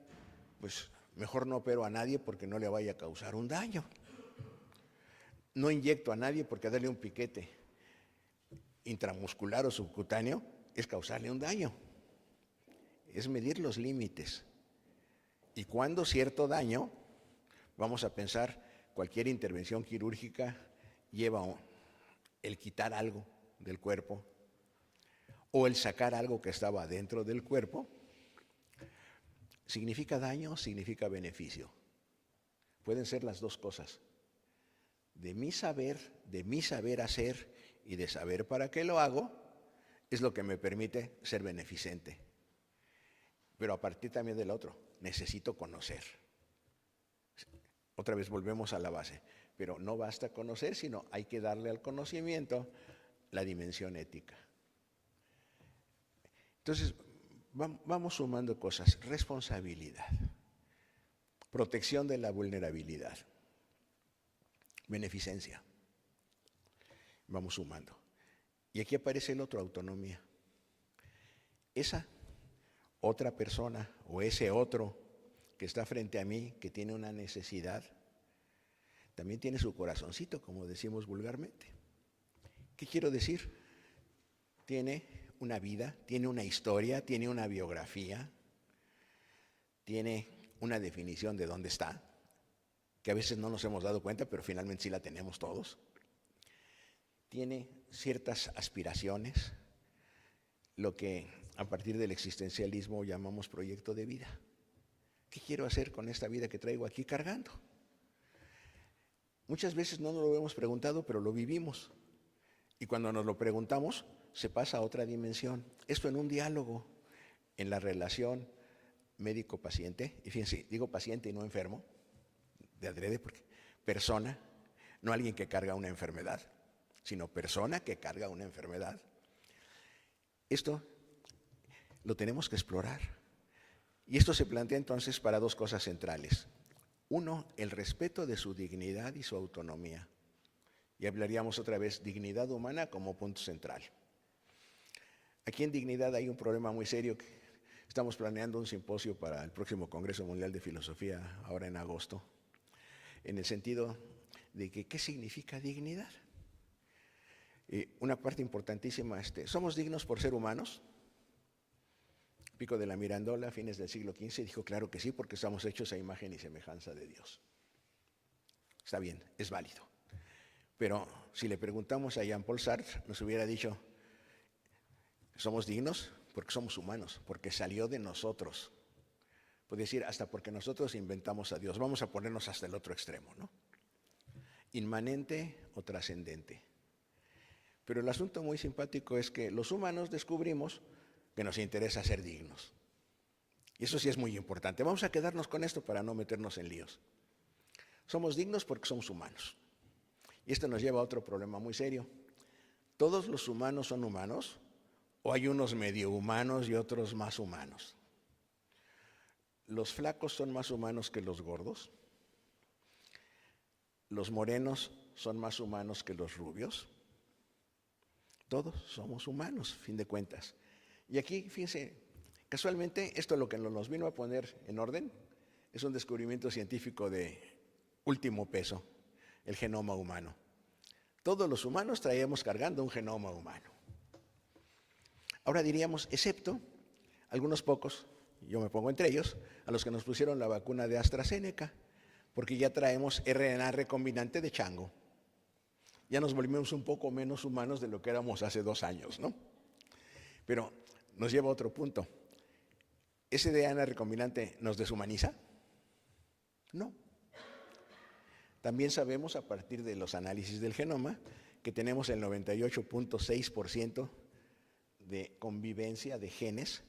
pues mejor no opero a nadie porque no le vaya a causar un daño. No inyecto a nadie porque darle un piquete intramuscular o subcutáneo es causarle un daño. Es medir los límites. Y cuando cierto daño, vamos a pensar, cualquier intervención quirúrgica lleva el quitar algo del cuerpo o el sacar algo que estaba dentro del cuerpo. ¿Significa daño? ¿Significa beneficio? Pueden ser las dos cosas. De mi saber hacer y de saber para qué lo hago, es lo que me permite ser beneficente. Pero a partir también del otro, necesito conocer. Otra vez volvemos a la base, pero no basta conocer, sino hay que darle al conocimiento la dimensión ética. Entonces, vamos sumando cosas. Responsabilidad, protección de la vulnerabilidad, beneficencia. Vamos sumando. Y aquí aparece el otro, autonomía. Esa otra persona o ese otro que está frente a mí, que tiene una necesidad, también tiene su corazoncito, como decimos vulgarmente. ¿Qué quiero decir? Tiene una vida, tiene una historia, tiene una biografía, tiene una definición de dónde está, que a veces no nos hemos dado cuenta, pero finalmente sí la tenemos todos. Tiene ciertas aspiraciones, lo que a partir del existencialismo llamamos proyecto de vida. ¿Qué quiero hacer con esta vida que traigo aquí cargando? Muchas veces no nos lo hemos preguntado, pero lo vivimos. Y cuando nos lo preguntamos, se pasa a otra dimensión. Esto en un diálogo, en la relación médico-paciente. Y fíjense, digo paciente y no enfermo, de adrede, porque persona, no alguien que carga una enfermedad, sino persona que carga una enfermedad. Esto lo tenemos que explorar. Y esto se plantea entonces para dos cosas centrales. Uno, el respeto de su dignidad y su autonomía. Y hablaríamos otra vez, dignidad humana como punto central. Aquí en dignidad hay un problema muy serio. Estamos planeando un simposio para el próximo Congreso Mundial de Filosofía, ahora en agosto, en el sentido de que, ¿qué significa dignidad? Una parte importantísima, ¿somos dignos por ser humanos? Pico de la Mirandola, fines del siglo XV, dijo, claro que sí, porque estamos hechos a imagen y semejanza de Dios. Está bien, es válido. Pero si le preguntamos a Jean-Paul Sartre, nos hubiera dicho, somos dignos porque somos humanos, porque salió de nosotros. Puede decir, hasta porque nosotros inventamos a Dios. Vamos a ponernos hasta el otro extremo, ¿no? Inmanente o trascendente. Pero el asunto muy simpático es que los humanos descubrimos que nos interesa ser dignos. Y eso sí es muy importante. Vamos a quedarnos con esto para no meternos en líos. Somos dignos porque somos humanos. Y esto nos lleva a otro problema muy serio. ¿Todos los humanos son humanos? ¿O hay unos medio humanos y otros más humanos? ¿Los flacos son más humanos que los gordos? ¿Los morenos son más humanos que los rubios? Todos somos humanos, fin de cuentas. Y aquí, fíjense, casualmente esto lo que nos vino a poner en orden es un descubrimiento científico de último peso, el genoma humano. Todos los humanos traíamos cargando un genoma humano. Ahora diríamos, excepto algunos pocos, yo me pongo entre ellos, a los que nos pusieron la vacuna de AstraZeneca, porque ya traemos RNA recombinante de chango. Ya nos volvimos un poco menos humanos de lo que éramos hace 2 años, ¿no? Pero nos lleva a otro punto. ¿Ese DNA recombinante nos deshumaniza? No. También sabemos a partir de los análisis del genoma que tenemos el 98.6% de convivencia de genes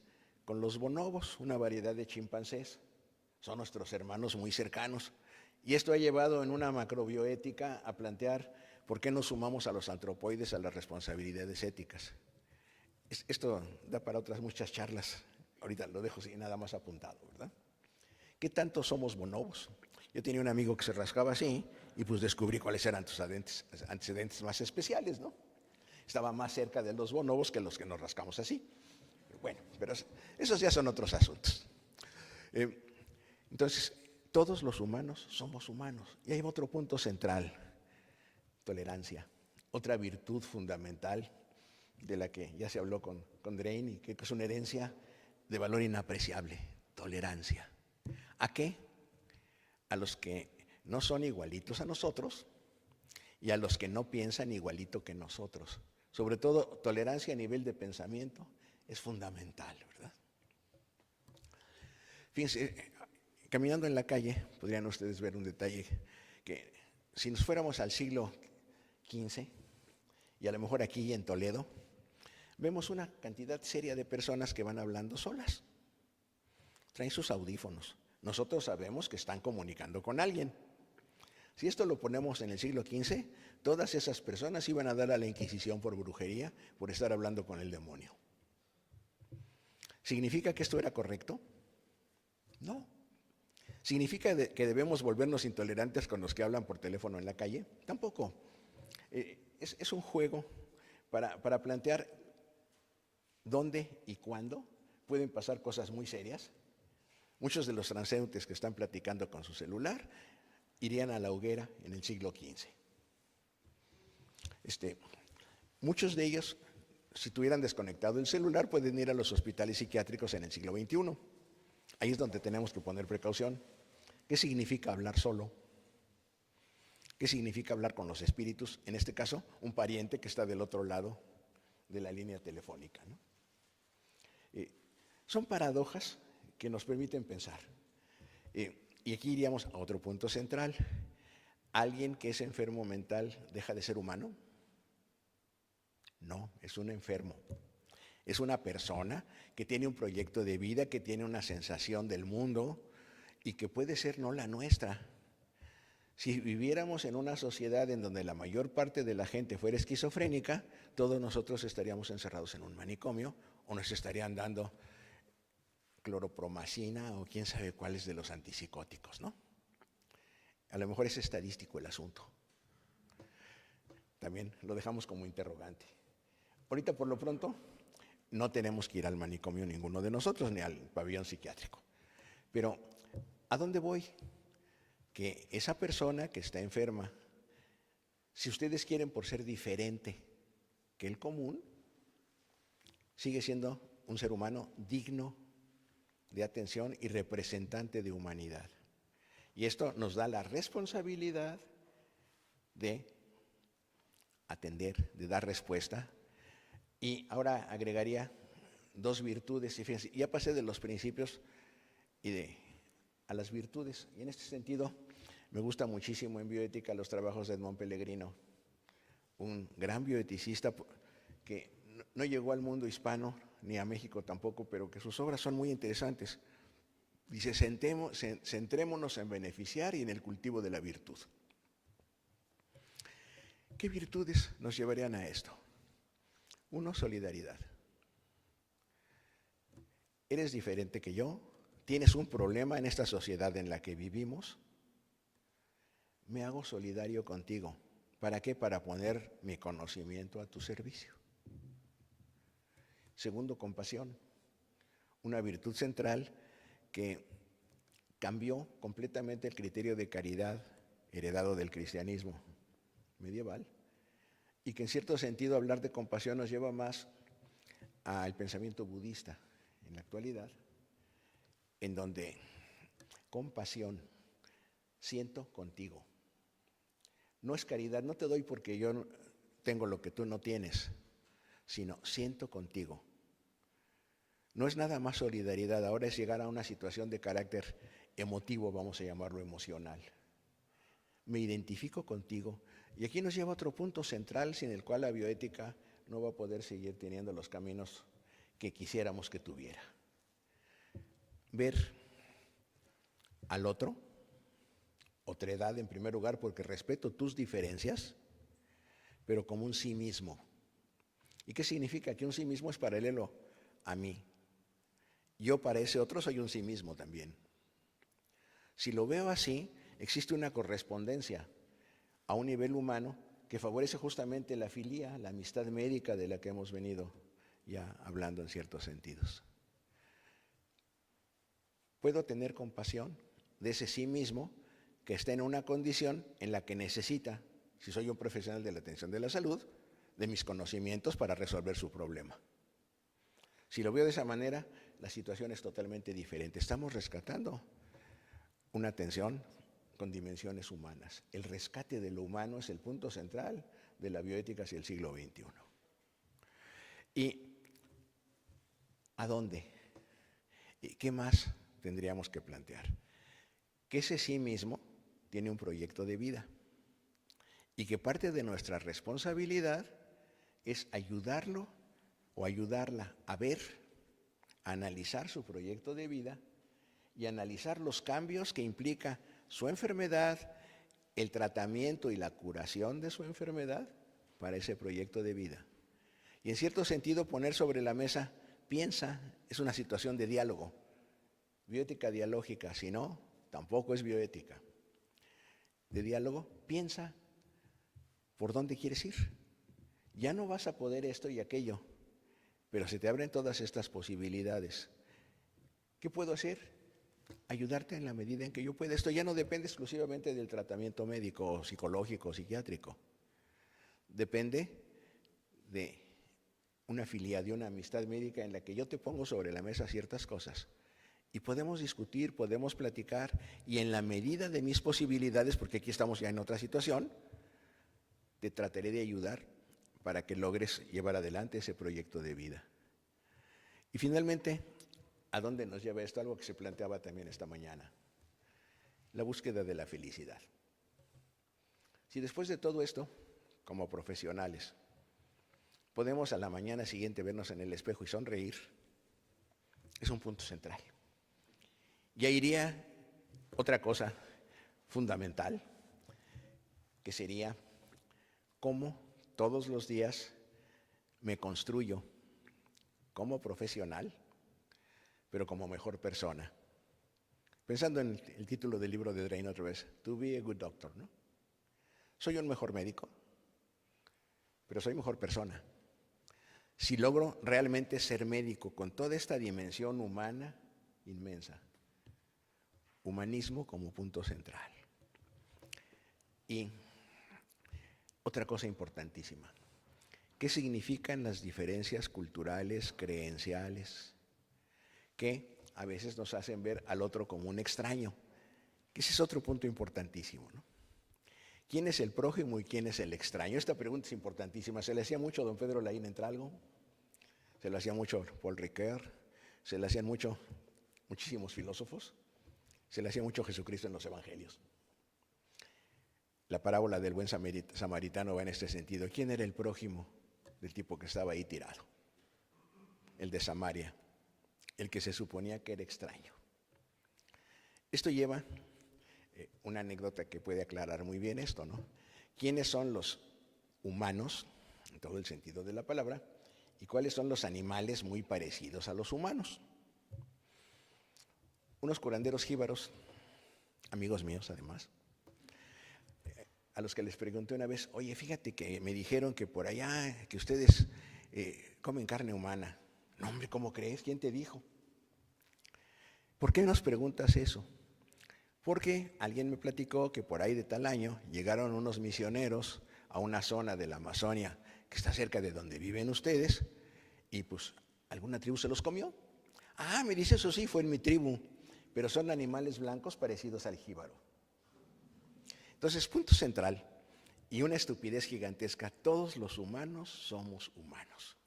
con los bonobos, una variedad de chimpancés. Son nuestros hermanos muy cercanos. Y esto ha llevado en una macrobioética a plantear por qué no sumamos a los antropoides a las responsabilidades éticas. Esto da para otras muchas charlas. Ahorita lo dejo sin nada más apuntado, ¿verdad? ¿Qué tanto somos bonobos? Yo tenía un amigo que se rascaba así y pues descubrí cuáles eran tus antecedentes más especiales, ¿no? Estaba más cerca de los bonobos que los que nos rascamos así. Bueno, pero esos ya son otros asuntos. Entonces, todos los humanos somos humanos. Y hay otro punto central, tolerancia. Otra virtud fundamental de la que ya se habló con Drain y que es una herencia de valor inapreciable, tolerancia. ¿A qué? A los que no son igualitos a nosotros y a los que no piensan igualito que nosotros. Sobre todo, tolerancia a nivel de pensamiento es fundamental, ¿verdad? Fíjense, caminando en la calle, podrían ustedes ver un detalle que si nos fuéramos al siglo XV, y a lo mejor aquí en Toledo, vemos una cantidad seria de personas que van hablando solas. Traen sus audífonos. Nosotros sabemos que están comunicando con alguien. Si esto lo ponemos en el siglo XV, todas esas personas iban a dar a la Inquisición por brujería, por estar hablando con el demonio. ¿Significa que esto era correcto? No. ¿Significa que debemos volvernos intolerantes con los que hablan por teléfono en la calle? Tampoco. Es un juego para plantear dónde y cuándo pueden pasar cosas muy serias. Muchos de los transeúntes que están platicando con su celular irían a la hoguera en el siglo XV. Muchos de ellos, si tuvieran desconectado el celular, pueden ir a los hospitales psiquiátricos en el siglo XXI. Ahí es donde tenemos que poner precaución. ¿Qué significa hablar solo? ¿Qué significa hablar con los espíritus? En este caso, un pariente que está del otro lado de la línea telefónica, ¿no? Son paradojas que nos permiten pensar. Y aquí iríamos a otro punto central. ¿Alguien que es enfermo mental deja de ser humano? No, es un enfermo. Es una persona que tiene un proyecto de vida, que tiene una sensación del mundo y que puede ser no la nuestra, Si viviéramos en una sociedad en donde la mayor parte de la gente fuera esquizofrénica, todos nosotros estaríamos encerrados en un manicomio o nos estarían dando cloropromacina o quién sabe cuáles de los antipsicóticos, ¿no? A lo mejor es estadístico el asunto. También lo dejamos como interrogante. Ahorita, por lo pronto, no tenemos que ir al manicomio ninguno de nosotros, ni al pabellón psiquiátrico. Pero, ¿a dónde voy? Que esa persona que está enferma, si ustedes quieren por ser diferente que el común, sigue siendo un ser humano digno de atención y representante de humanidad. Y esto nos da la responsabilidad de atender, de dar respuesta. Y ahora agregaría 2 virtudes. Y fíjense, ya pasé de los principios a las virtudes. Y en este sentido, me gusta muchísimo en bioética los trabajos de Edmond Pellegrino, un gran bioeticista que no llegó al mundo hispano, ni a México tampoco, pero que sus obras son muy interesantes. Dice, centrémonos en beneficiar y en el cultivo de la virtud. ¿Qué virtudes nos llevarían a esto? 1, solidaridad. Eres diferente que yo, tienes un problema en esta sociedad en la que vivimos, me hago solidario contigo. ¿Para qué? Para poner mi conocimiento a tu servicio. 2, compasión. Una virtud central que cambió completamente el criterio de caridad heredado del cristianismo medieval y que en cierto sentido hablar de compasión nos lleva más al pensamiento budista en la actualidad, en donde compasión, siento contigo. No es caridad, no te doy porque yo tengo lo que tú no tienes, sino siento contigo. No es nada más solidaridad, ahora es llegar a una situación de carácter emotivo, vamos a llamarlo emocional. Me identifico contigo. Y aquí nos lleva a otro punto central sin el cual la bioética no va a poder seguir teniendo los caminos que quisiéramos que tuviera. Ver al otro, otredad en primer lugar, porque respeto tus diferencias, pero como un sí mismo. ¿Y qué significa? Que un sí mismo es paralelo a mí. Yo para ese otro soy un sí mismo también. Si lo veo así, existe una correspondencia a un nivel humano que favorece justamente la filía, la amistad médica de la que hemos venido ya hablando en ciertos sentidos. Puedo tener compasión de ese sí mismo que está en una condición en la que necesita, si soy un profesional de la atención de la salud, de mis conocimientos para resolver su problema. Si lo veo de esa manera, la situación es totalmente diferente. Estamos rescatando una atención con dimensiones humanas. El rescate de lo humano es el punto central de la bioética hacia el siglo XXI. ¿Y a dónde? ¿Y qué más tendríamos que plantear? Que ese sí mismo tiene un proyecto de vida y que parte de nuestra responsabilidad es ayudarlo o ayudarla a ver, a analizar su proyecto de vida y analizar los cambios que implica su enfermedad, el tratamiento y la curación de su enfermedad para ese proyecto de vida. Y en cierto sentido poner sobre la mesa, piensa, es una situación de diálogo, bioética dialógica, si no, tampoco es bioética. De diálogo, piensa por dónde quieres ir. Ya no vas a poder esto y aquello, pero se te abren todas estas posibilidades. ¿Qué puedo hacer? Ayudarte en la medida en que yo pueda. Esto ya no depende exclusivamente del tratamiento médico, psicológico, psiquiátrico. Depende de una filia, de una amistad médica en la que yo te pongo sobre la mesa ciertas cosas. Y podemos discutir, podemos platicar, y en la medida de mis posibilidades, porque aquí estamos ya en otra situación, te trataré de ayudar para que logres llevar adelante ese proyecto de vida. Y finalmente, ¿a dónde nos lleva esto? Algo que se planteaba también esta mañana. La búsqueda de la felicidad. Si después de todo esto, como profesionales, podemos a la mañana siguiente vernos en el espejo y sonreír, es un punto central. Ya iría otra cosa fundamental, que sería cómo todos los días me construyo como profesional, pero como mejor persona. Pensando en el título del libro de Drain otra vez, To be a good doctor, ¿no? Soy un mejor médico, pero soy mejor persona. Si logro realmente ser médico con toda esta dimensión humana inmensa, humanismo como punto central. Y otra cosa importantísima, ¿qué significan las diferencias culturales, creenciales, que a veces nos hacen ver al otro como un extraño? Que ese es otro punto importantísimo, ¿no? ¿Quién es el prójimo y quién es el extraño? Esta pregunta es importantísima. Se le hacía mucho a don Pedro Laín Entralgo, se le hacía mucho a Paul Ricoeur, se le hacían muchísimos filósofos, se le hacía mucho a Jesucristo en los evangelios. La parábola del buen samaritano va en este sentido. ¿Quién era el prójimo del tipo que estaba ahí tirado? El de Samaria, el que se suponía que era extraño. Esto lleva una anécdota que puede aclarar muy bien esto, ¿no? ¿Quiénes son los humanos, en todo el sentido de la palabra, y cuáles son los animales muy parecidos a los humanos? Unos curanderos jíbaros, amigos míos además, a los que les pregunté una vez, oye, fíjate que me dijeron que por allá, que ustedes comen carne humana. No, hombre, ¿cómo crees? ¿Quién te dijo? ¿Por qué nos preguntas eso? Porque alguien me platicó que por ahí de tal año llegaron unos misioneros a una zona de la Amazonia que está cerca de donde viven ustedes y pues alguna tribu se los comió. Ah, me dice, eso sí, fue en mi tribu, pero son animales blancos parecidos al jíbaro. Entonces, punto central y una estupidez gigantesca, todos los humanos somos humanos.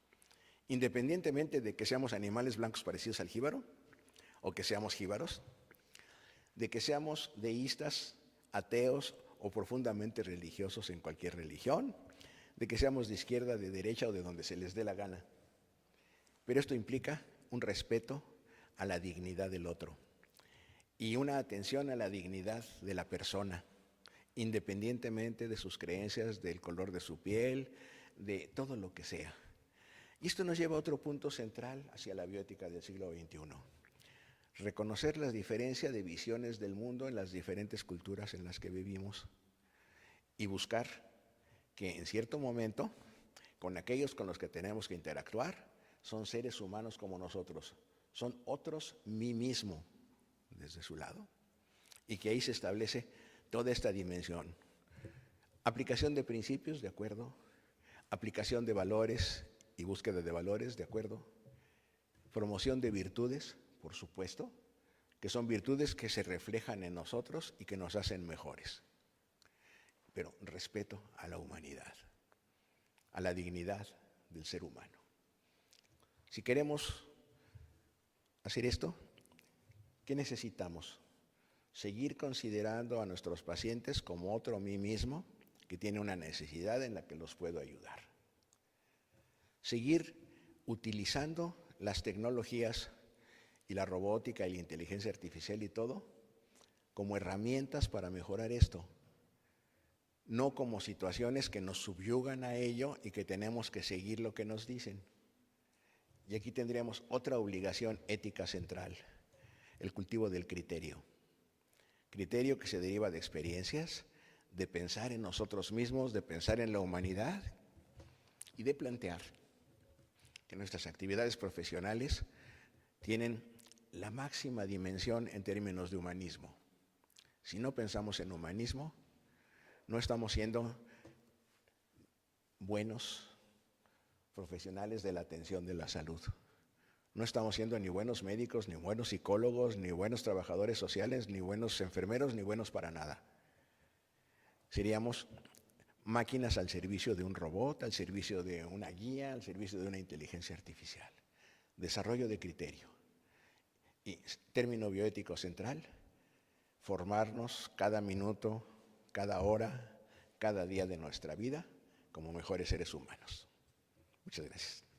Independientemente de que seamos animales blancos parecidos al jíbaro o que seamos jíbaros, de que seamos deístas, ateos o profundamente religiosos en cualquier religión, de que seamos de izquierda, de derecha o de donde se les dé la gana. Pero esto implica un respeto a la dignidad del otro y una atención a la dignidad de la persona, independientemente de sus creencias, del color de su piel, de todo lo que sea. Y esto nos lleva a otro punto central hacia la bioética del siglo XXI. Reconocer la diferencia de visiones del mundo en las diferentes culturas en las que vivimos y buscar que en cierto momento, con aquellos con los que tenemos que interactuar, son seres humanos como nosotros, son otros mí mismo desde su lado, y que ahí se establece toda esta dimensión. Aplicación de principios, de acuerdo. Aplicación de valores y búsqueda de valores, de acuerdo. Promoción de virtudes, por supuesto, que son virtudes que se reflejan en nosotros y que nos hacen mejores. Pero respeto a la humanidad, a la dignidad del ser humano. Si queremos hacer esto, ¿qué necesitamos? Seguir considerando a nuestros pacientes como otro mí mismo que tiene una necesidad en la que los puedo ayudar. Seguir utilizando las tecnologías y la robótica y la inteligencia artificial y todo como herramientas para mejorar esto, no como situaciones que nos subyugan a ello y que tenemos que seguir lo que nos dicen. Y aquí tendríamos otra obligación ética central, el cultivo del criterio. Criterio que se deriva de experiencias, de pensar en nosotros mismos, de pensar en la humanidad y de plantear que nuestras actividades profesionales tienen la máxima dimensión en términos de humanismo. Si no pensamos en humanismo, no estamos siendo buenos profesionales de la atención de la salud. No estamos siendo ni buenos médicos, ni buenos psicólogos, ni buenos trabajadores sociales, ni buenos enfermeros, ni buenos para nada. Seríamos máquinas al servicio de un robot, al servicio de una guía, al servicio de una inteligencia artificial. Desarrollo de criterio. Y término bioético central, formarnos cada minuto, cada hora, cada día de nuestra vida como mejores seres humanos. Muchas gracias.